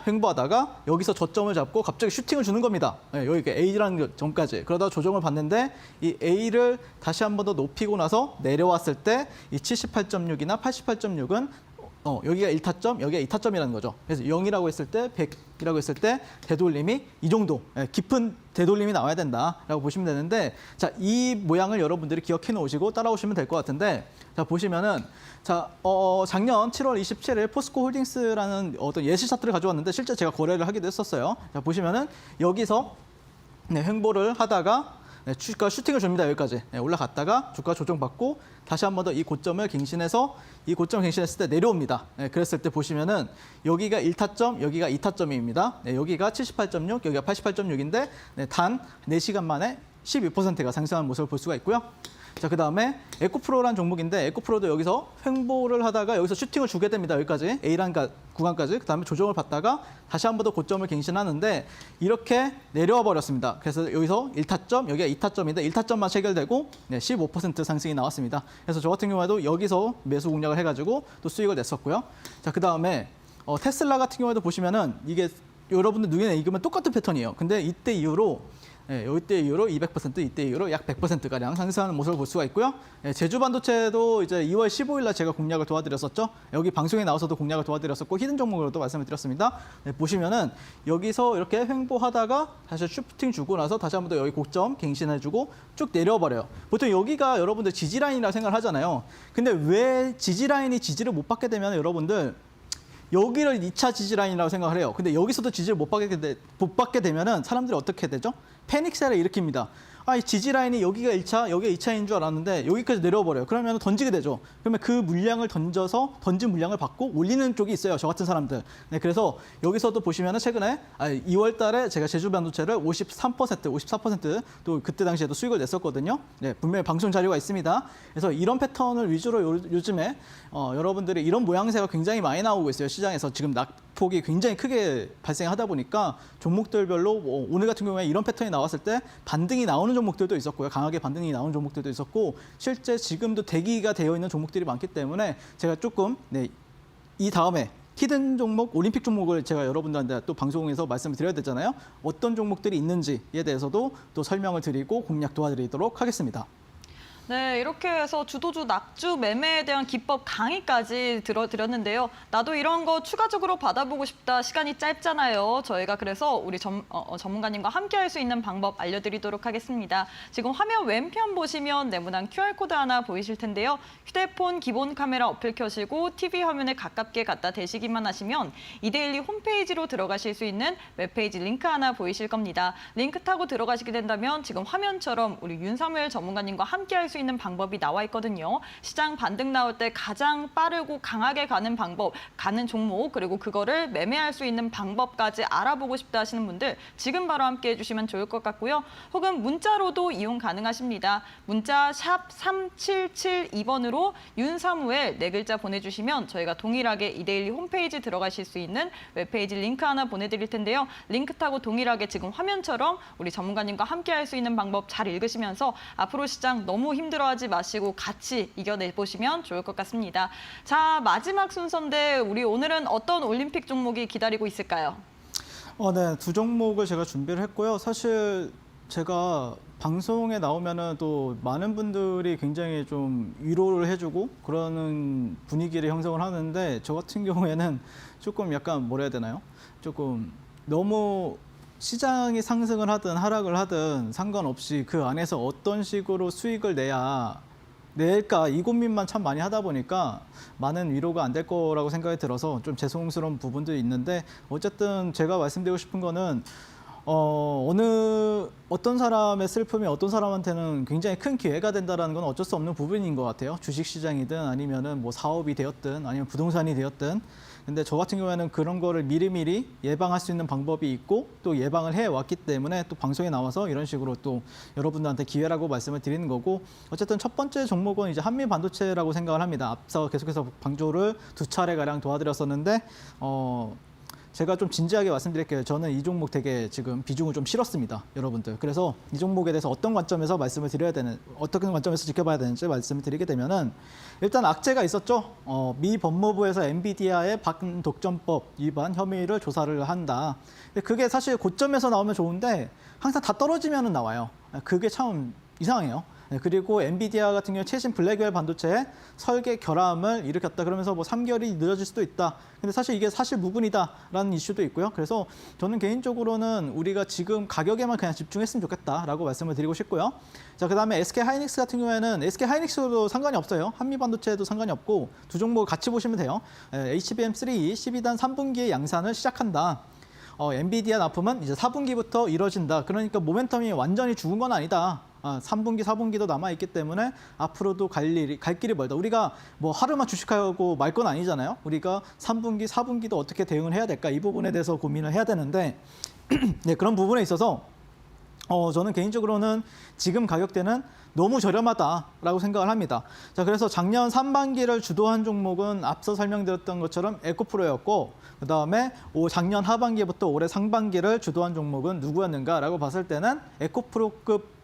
S2: 횡보하다가 여기서 저점을 잡고 갑자기 슈팅을 주는 겁니다. 여기 A라는 점까지. 그러다 조정을 받는데 이 A를 다시 한 번 더 높이고 나서 내려왔을 때 이 78.6이나 88.6은 여기가 1타점, 여기가 2타점이라는 거죠. 그래서 0이라고 했을 때, 100이라고 했을 때 되돌림이 이 정도 깊은 되돌림이 나와야 된다라고 보시면 되는데, 자, 이 모양을 여러분들이 기억해 놓으시고 따라오시면 될 것 같은데, 자, 보시면은 자, 작년 7월 27일 포스코 홀딩스라는 어떤 예시 차트를 가져왔는데 실제 제가 거래를 하기도 했었어요. 자, 보시면은 여기서 횡보를 하다가 주가 슈팅을 줍니다. 여기까지 올라갔다가 주가 조정받고 다시 한 번 더 이 고점을 갱신해서 이 고점을 갱신했을 때 내려옵니다. 그랬을 때 보시면은 여기가 1타점, 여기가 2타점입니다. 여기가 78.6, 여기가 88.6인데 단 4시간 만에 12%가 상승한 모습을 볼 수가 있고요. 자, 그다음에 에코프로라는 종목인데 에코프로도 여기서 횡보를 하다가 여기서 슈팅을 주게 됩니다. 여기까지 A라는 구간까지. 그다음에 조정을 받다가 다시 한 번 더 고점을 갱신하는데 이렇게 내려와 버렸습니다. 그래서 여기서 1타점, 여기가 2타점인데 1타점만 체결되고 15% 상승이 나왔습니다. 그래서 저 같은 경우에도 여기서 매수 공략을 해가지고 또 수익을 냈었고요. 자, 그다음에 테슬라 같은 경우에도 보시면은 이게 여러분들 눈에 익으면 똑같은 패턴이에요. 근데 이때 이후로 이때 이후로 200%, 이때 이후로 약 100%가량 상승하는 모습을 볼 수가 있고요. 제주반도체도 이제 2월 15일 날 제가 공략을 도와드렸었죠. 여기 방송에 나와서도 공략을 도와드렸었고 히든 종목으로도 말씀을 드렸습니다. 보시면은 여기서 이렇게 횡보하다가 다시 슈팅 주고 나서 다시 한번 더 여기 고점 갱신해주고 쭉 내려버려요. 보통 여기가 여러분들 지지라인이라고 생각을 하잖아요. 근데 왜 지지라인이 지지를 못 받게 되면 여러분들 여기를 2차 지지라인이라고 생각을 해요. 근데 여기서도 지지를 못 받게 되면은 사람들이 어떻게 되죠? 패닉셀을 일으킵니다. 이 지지라인이 여기가 1차, 여기가 2차인 줄 알았는데 여기까지 내려버려요. 그러면 던지게 되죠. 그러면 그 물량을 던진 물량을 받고 올리는 쪽이 있어요. 저 같은 사람들. 그래서 여기서도 보시면은 최근에 2월 달에 제가 제주반도체를 53%, 54%또 그때 당시에도 수익을 냈었거든요. 분명히 방송 자료가 있습니다. 그래서 이런 패턴을 위주로 요즘에 여러분들이 이런 모양새가 굉장히 많이 나오고 있어요. 시장에서 지금 낙폭이 굉장히 크게 발생하다 보니까 종목들별로 오늘 같은 경우에 이런 패턴이 나왔을 때 반등이 나오는 종목들도 있었고요. 강하게 반등이 나오는 종목들도 있었고 실제 지금도 대기가 되어 있는 종목들이 많기 때문에 제가 조금 이 다음에 히든 종목, 올림픽 종목을 제가 여러분들한테 또 방송에서 말씀을 드려야 되잖아요. 어떤 종목들이 있는지에 대해서도 또 설명을 드리고 공략 도와드리도록 하겠습니다.
S1: 네, 이렇게 해서 주도주 낙주 매매에 대한 기법 강의까지 들어드렸는데요. 나도 이런 거 추가적으로 받아보고 싶다. 시간이 짧잖아요. 저희가 그래서 우리 전문가님과 함께 할 수 있는 방법 알려드리도록 하겠습니다. 지금 화면 왼편 보시면 네모난 QR코드 하나 보이실 텐데요. 휴대폰 기본 카메라 어플 켜시고 TV 화면에 가깝게 갖다 대시기만 하시면 이데일리 홈페이지로 들어가실 수 있는 웹페이지 링크 하나 보이실 겁니다. 링크 타고 들어가시게 된다면 지금 화면처럼 우리 윤사무엘 전문가님과 함께 할 수 수 있는 방법이 나와 있거든요. 시장 반등 나올 때 가장 빠르고 강하게 가는 방법, 가는 종목, 그리고 그거를 매매할 수 있는 방법까지 알아보고 싶다 하시는 분들 지금 바로 함께 해주시면 좋을 것 같고요. 혹은 문자로도 이용 가능하십니다. 문자 샵 3772번으로 윤사무엘 네 글자 보내주시면 저희가 동일하게 이데일리 홈페이지 들어가실 수 있는 웹페이지 링크 하나 보내드릴 텐데요. 링크 타고 동일하게 지금 화면처럼 우리 전문가님과 함께 할 수 있는 방법 잘 읽으시면서 앞으로 시장 너무 힘들어하지 마시고 같이 이겨내보시면 좋을 것 같습니다. 자, 마지막 순서인데 우리 오늘은 어떤 올림픽 종목이 기다리고 있을까요?
S2: 네, 두 종목을 제가 준비를 했고요. 사실 제가 방송에 나오면은 또 많은 분들이 굉장히 좀 위로를 해주고 그러는 분위기를 형성을 하는데 저 같은 경우에는 조금 약간 뭐라 해야 되나요? 조금 너무 시장이 상승을 하든 하락을 하든 상관없이 그 안에서 어떤 식으로 수익을 낼까 이 고민만 참 많이 하다 보니까 많은 위로가 안 될 거라고 생각이 들어서 좀 죄송스러운 부분도 있는데 어쨌든 제가 말씀드리고 싶은 거는 어떤 사람의 슬픔이 어떤 사람한테는 굉장히 큰 기회가 된다는 건 어쩔 수 없는 부분인 것 같아요. 주식시장이든 아니면은 뭐 사업이 되었든 아니면 부동산이 되었든. 근데 저 같은 경우에는 그런 거를 미리미리 예방할 수 있는 방법이 있고 또 예방을 해왔기 때문에 또 방송에 나와서 이런 식으로 또 여러분들한테 기회라고 말씀을 드리는 거고 어쨌든 첫 번째 종목은 이제 한미반도체라고 생각을 합니다. 앞서 계속해서 방조를 2차례가량 도와드렸었는데 제가 좀 진지하게 말씀드릴게요. 저는 이 종목 되게 지금 비중을 좀 실었습니다, 여러분들. 그래서 이 종목에 대해서 어떤 관점에서 말씀을 드려야 되는, 어떤 관점에서 지켜봐야 되는지 말씀을 드리게 되면은 일단 악재가 있었죠. 미 법무부에서 엔비디아의 반독점법 위반 혐의를 조사를 한다. 근데 그게 사실 고점에서 나오면 좋은데 항상 다 떨어지면은 나와요. 그게 참 이상해요. 네, 그리고 엔비디아 같은 경우 최신 블랙웰 반도체의 설계 결함을 일으켰다. 그러면서 뭐 3개월이 늦어질 수도 있다. 근데 사실 이게 사실 무근이다라는 이슈도 있고요. 그래서 저는 개인적으로는 우리가 지금 가격에만 그냥 집중했으면 좋겠다라고 말씀을 드리고 싶고요. 자, 그다음에 SK 하이닉스 같은 경우에는 SK 하이닉스도 상관이 없어요. 한미 반도체도 상관이 없고 두 종목을 같이 보시면 돼요. HBM3 12단 3분기에 양산을 시작한다. 엔비디아 납품은 이제 4분기부터 이뤄진다. 그러니까 모멘텀이 완전히 죽은 건 아니다. 3분기, 4분기도 남아있기 때문에 앞으로도 갈 길이 멀다. 우리가 뭐 하루만 주식하고 말 건 아니잖아요. 우리가 3분기, 4분기도 어떻게 대응을 해야 될까? 이 부분에 대해서 고민을 해야 되는데 네, 그런 부분에 있어서 저는 개인적으로는 지금 가격대는 너무 저렴하다라고 생각을 합니다. 자, 그래서 작년 상반기를 주도한 종목은 앞서 설명드렸던 것처럼 에코프로였고 그다음에 작년 하반기부터 올해 상반기를 주도한 종목은 누구였는가라고 봤을 때는 에코프로보다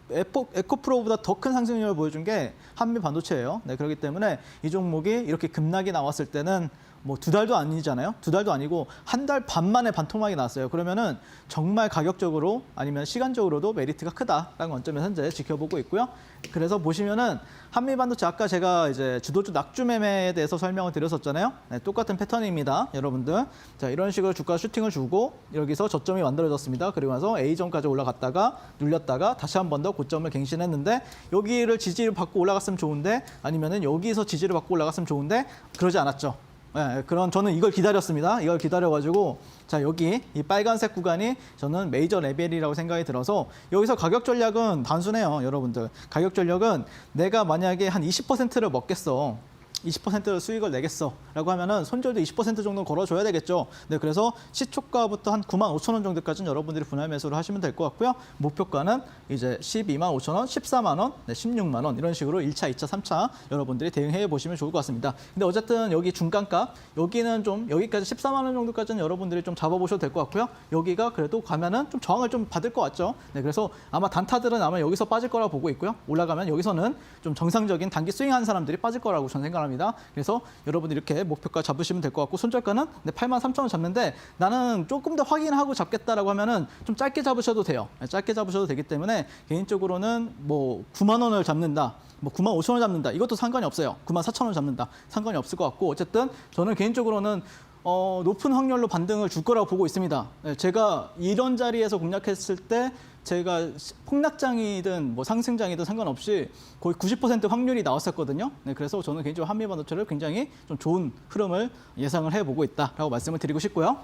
S2: 더 큰 상승률을 보여준 게 한미 반도체예요. 네, 그렇기 때문에 이 종목이 이렇게 급락이 나왔을 때는 뭐 2달도 아니잖아요. 2달도 아니고 1달 반 만에 반토막이 났어요. 그러면은 정말 가격적으로 아니면 시간적으로도 메리트가 크다라는 관점에서 현재 지켜보고 있고요. 그래서 보시면은 한미 반도체 아까 제가 이제 주도주 낙주 매매에 대해서 설명을 드렸었잖아요. 네, 똑같은 패턴입니다, 여러분들. 자, 이런 식으로 주가 슈팅을 주고 여기서 저점이 만들어졌습니다. 그리고 나서 A점까지 올라갔다가 눌렸다가 다시 한 번 더 고점을 갱신했는데 여기를 지지를 받고 올라갔으면 좋은데 아니면은 여기서 지지를 받고 올라갔으면 좋은데 그러지 않았죠. 네, 저는 이걸 기다렸습니다. 이걸 기다려가지고 자, 여기 이 빨간색 구간이 저는 메이저 레벨이라고 생각이 들어서 여기서 가격 전략은 단순해요, 여러분들. 가격 전략은 내가 만약에 한 20%를 먹겠어. 20% 수익을 내겠어라고 하면은 손절도 20% 정도 걸어줘야 되겠죠. 네, 그래서 시초가부터 한 95,000원 정도까지는 여러분들이 분할 매수를 하시면 될 것 같고요. 목표가는 이제 125,000원, 14만 원, 네, 16만 원 이런 식으로 1차, 2차, 3차 여러분들이 대응해 보시면 좋을 것 같습니다. 근데 어쨌든 여기 중간가 여기는 좀 여기까지 14만 원 정도까지는 여러분들이 좀 잡아보셔도 될 것 같고요. 여기가 그래도 가면은 좀 저항을 좀 받을 것 같죠. 네, 그래서 아마 단타들은 아마 여기서 빠질 거라고 보고 있고요. 올라가면 여기서는 좀 정상적인 단기 스윙하는 사람들이 빠질 거라고 저는 생각합니다. 그래서 여러분들 이렇게 목표가 잡으시면 될 것 같고 손절가는 83,000원 잡는데 나는 조금 더 확인하고 잡겠다라고 하면은 좀 짧게 잡으셔도 돼요. 짧게 잡으셔도 되기 때문에 개인적으로는 뭐 9만 원을 잡는다. 뭐 9만 5천 원 잡는다. 이것도 상관이 없어요. 9만 4천 원 잡는다. 상관이 없을 것 같고 어쨌든 저는 개인적으로는 높은 확률로 반등을 줄 거라고 보고 있습니다. 제가 이런 자리에서 공략했을 때 제가 폭락장이든 뭐 상승장이든 상관없이 거의 90% 확률이 나왔었거든요. 네, 그래서 저는 개인적으로 한미반도체를 굉장히 좀 좋은 흐름을 예상을 해보고 있다라고 말씀을 드리고 싶고요.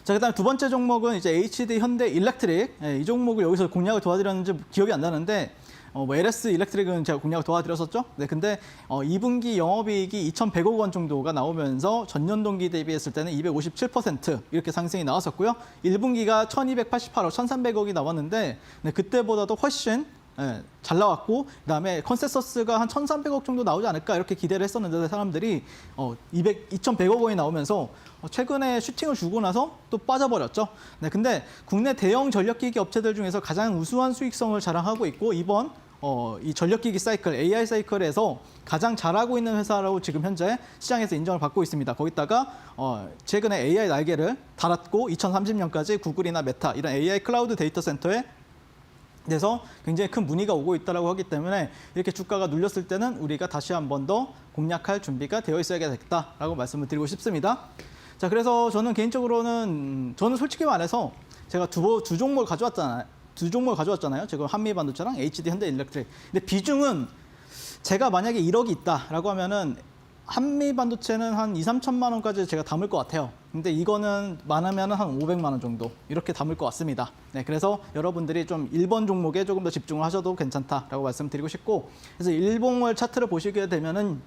S2: 자, 그다음 두 번째 종목은 이제 HD 현대 일렉트릭. 이 종목을 여기서 공략을 도와드렸는지 기억이 안 나는데 뭐 LS 일렉트릭은 제가 공략 도와드렸었죠. 네, 근데 2분기 영업이익이 2,100억 원 정도가 나오면서 전년 동기 대비했을 때는 257% 이렇게 상승이 나왔었고요. 1분기가 1,288억, 1,300억이 나왔는데 네, 그때보다도 훨씬 잘 나왔고 그다음에 컨센서스가 한 1,300억 정도 나오지 않을까 이렇게 기대를 했었는데 사람들이 2,100억 원이 나오면서 최근에 슈팅을 주고 나서 또 빠져버렸죠. 네, 근데 국내 대형 전력기기 업체들 중에서 가장 우수한 수익성을 자랑하고 있고 이번 이 전력기기 사이클, AI 사이클에서 가장 잘하고 있는 회사라고 지금 현재 시장에서 인정을 받고 있습니다. 거기다가 최근에 AI 날개를 달았고 2030년까지 구글이나 메타 이런 AI 클라우드 데이터 센터에 그래서 굉장히 큰 문의가 오고 있다고 하기 때문에 이렇게 주가가 눌렸을 때는 우리가 다시 한 번 더 공략할 준비가 되어 있어야겠다라고 말씀을 드리고 싶습니다. 자, 그래서 저는 개인적으로는 저는 솔직히 말해서 제가 두 종목을 가져왔잖아요. 지금 한미반도체랑 HD 현대일렉트릭. 근데 비중은 제가 만약에 1억이 있다라고 하면은 한미반도체는 한 2, 3천만 원까지 제가 담을 것 같아요. 근데 이거는 많으면 한 500만 원 정도 이렇게 담을 것 같습니다. 네, 그래서 여러분들이 좀 1번 종목에 조금 더 집중을 하셔도 괜찮다라고 말씀드리고 싶고 그래서 일봉을 차트를 보시게 되면은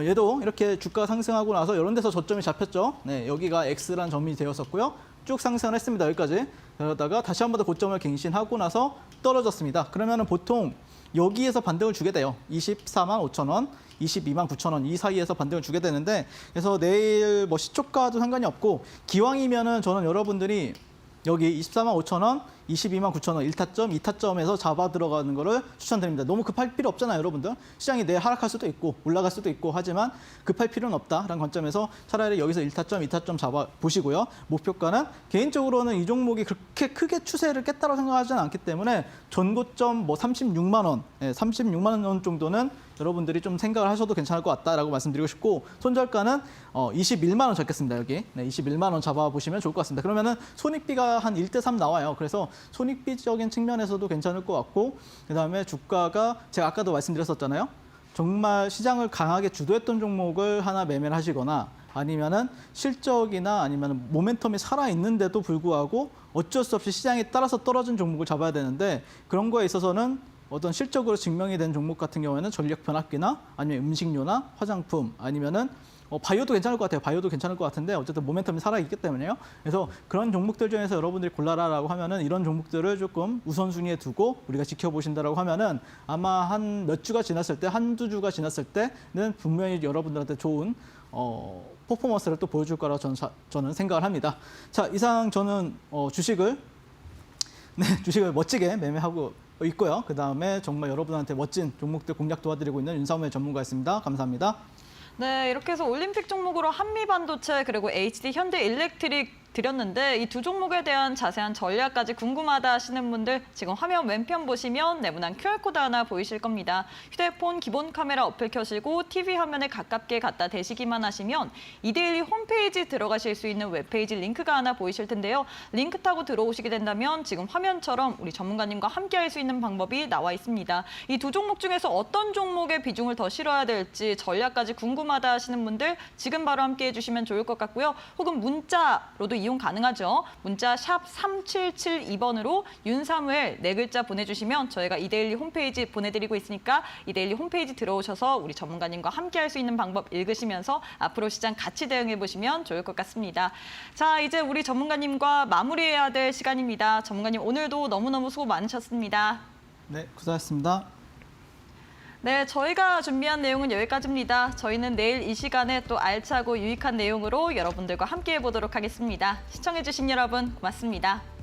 S2: 얘도 이렇게 주가 상승하고 나서 이런 데서 저점이 잡혔죠. 네, 여기가 X라는 점이 되었었고요. 쭉 상승을 했습니다. 여기까지. 그러다가 다시 한 번 더 고점을 갱신하고 나서 떨어졌습니다. 그러면은 보통 여기에서 반등을 주게 돼요. 24만 5천 원, 22만 9천 원 이 사이에서 반등을 주게 되는데 그래서 내일 뭐 시초가도 상관이 없고 기왕이면은 저는 여러분들이 여기 24만 5천 원, 22만 9천 원 1타점, 2타점에서 잡아 들어가는 거를 추천드립니다. 너무 급할 필요 없잖아요, 여러분들. 시장이 내일 하락할 수도 있고 올라갈 수도 있고 하지만 급할 필요는 없다라는 관점에서 차라리 여기서 1타점, 2타점 잡아 보시고요. 목표가는 개인적으로는 이 종목이 그렇게 크게 추세를 깼다고 생각하지는 않기 때문에 전고점 뭐 36만 원, 36만 원 정도는 여러분들이 좀 생각을 하셔도 괜찮을 것 같다라고 말씀드리고 싶고 손절가는 21만 원 잡겠습니다. 여기. 네, 21만 원 잡아보시면 좋을 것 같습니다. 그러면은 손익비가 한 1대3 나와요. 그래서 손익비적인 측면에서도 괜찮을 것 같고 그다음에 주가가 제가 아까도 말씀드렸었잖아요. 정말 시장을 강하게 주도했던 종목을 하나 매매를 하시거나 아니면은 실적이나 아니면 모멘텀이 살아있는데도 불구하고 어쩔 수 없이 시장에 따라서 떨어진 종목을 잡아야 되는데 그런 거에 있어서는 어떤 실적으로 증명이 된 종목 같은 경우에는 전력 변압기나 아니면 음식료나 화장품 아니면은 바이오도 괜찮을 것 같아요. 바이오도 괜찮을 것 같은데 어쨌든 모멘텀이 살아있기 때문에요. 그래서 그런 종목들 중에서 여러분들이 골라라라고 하면은 이런 종목들을 조금 우선순위에 두고 우리가 지켜보신다라고 하면은 아마 한 몇 주가 지났을 때, 한두 주가 지났을 때는 분명히 여러분들한테 좋은 퍼포먼스를 또 보여줄 거라고 저는 생각을 합니다. 자, 이상 저는 주식을 멋지게 매매하고 있고요. 그다음에 정말 여러분한테 멋진 종목들 공략 도와드리고 있는 윤사무의 전문가였습니다. 감사합니다.
S1: 네, 이렇게 해서 올림픽 종목으로 한미반도체 그리고 HD 현대일렉트릭 드렸는데 이 두 종목에 대한 자세한 전략까지 궁금하다 하시는 분들 지금 화면 왼편 보시면 네모난 QR코드 하나 보이실 겁니다. 휴대폰 기본 카메라 어플 켜시고 TV 화면에 가깝게 갖다 대시기만 하시면 이데일리 홈페이지 들어가실 수 있는 웹페이지 링크가 하나 보이실 텐데요. 링크 타고 들어오시게 된다면 지금 화면처럼 우리 전문가님과 함께 할 수 있는 방법이 나와 있습니다. 이 두 종목 중에서 어떤 종목의 비중을 더 실어야 될지 전략까지 궁금하다 하시는 분들 지금 바로 함께 해주시면 좋을 것 같고요. 혹은 문자로도 이용 가능하죠. 문자 샵 3772번으로 윤사무엘 네 글자 보내주시면 저희가 이데일리 홈페이지 보내드리고 있으니까 이데일리 홈페이지 들어오셔서 우리 전문가님과 함께 할 수 있는 방법 읽으시면서 앞으로 시장 같이 대응해 보시면 좋을 것 같습니다. 자, 이제 우리 전문가님과 마무리해야 될 시간입니다. 전문가님 오늘도 너무너무 수고 많으셨습니다.
S2: 네, 고생하셨습니다.
S1: 네, 저희가 준비한 내용은 여기까지입니다. 저희는 내일 이 시간에 또 알차고 유익한 내용으로 여러분들과 함께해 보도록 하겠습니다. 시청해주신 여러분 고맙습니다.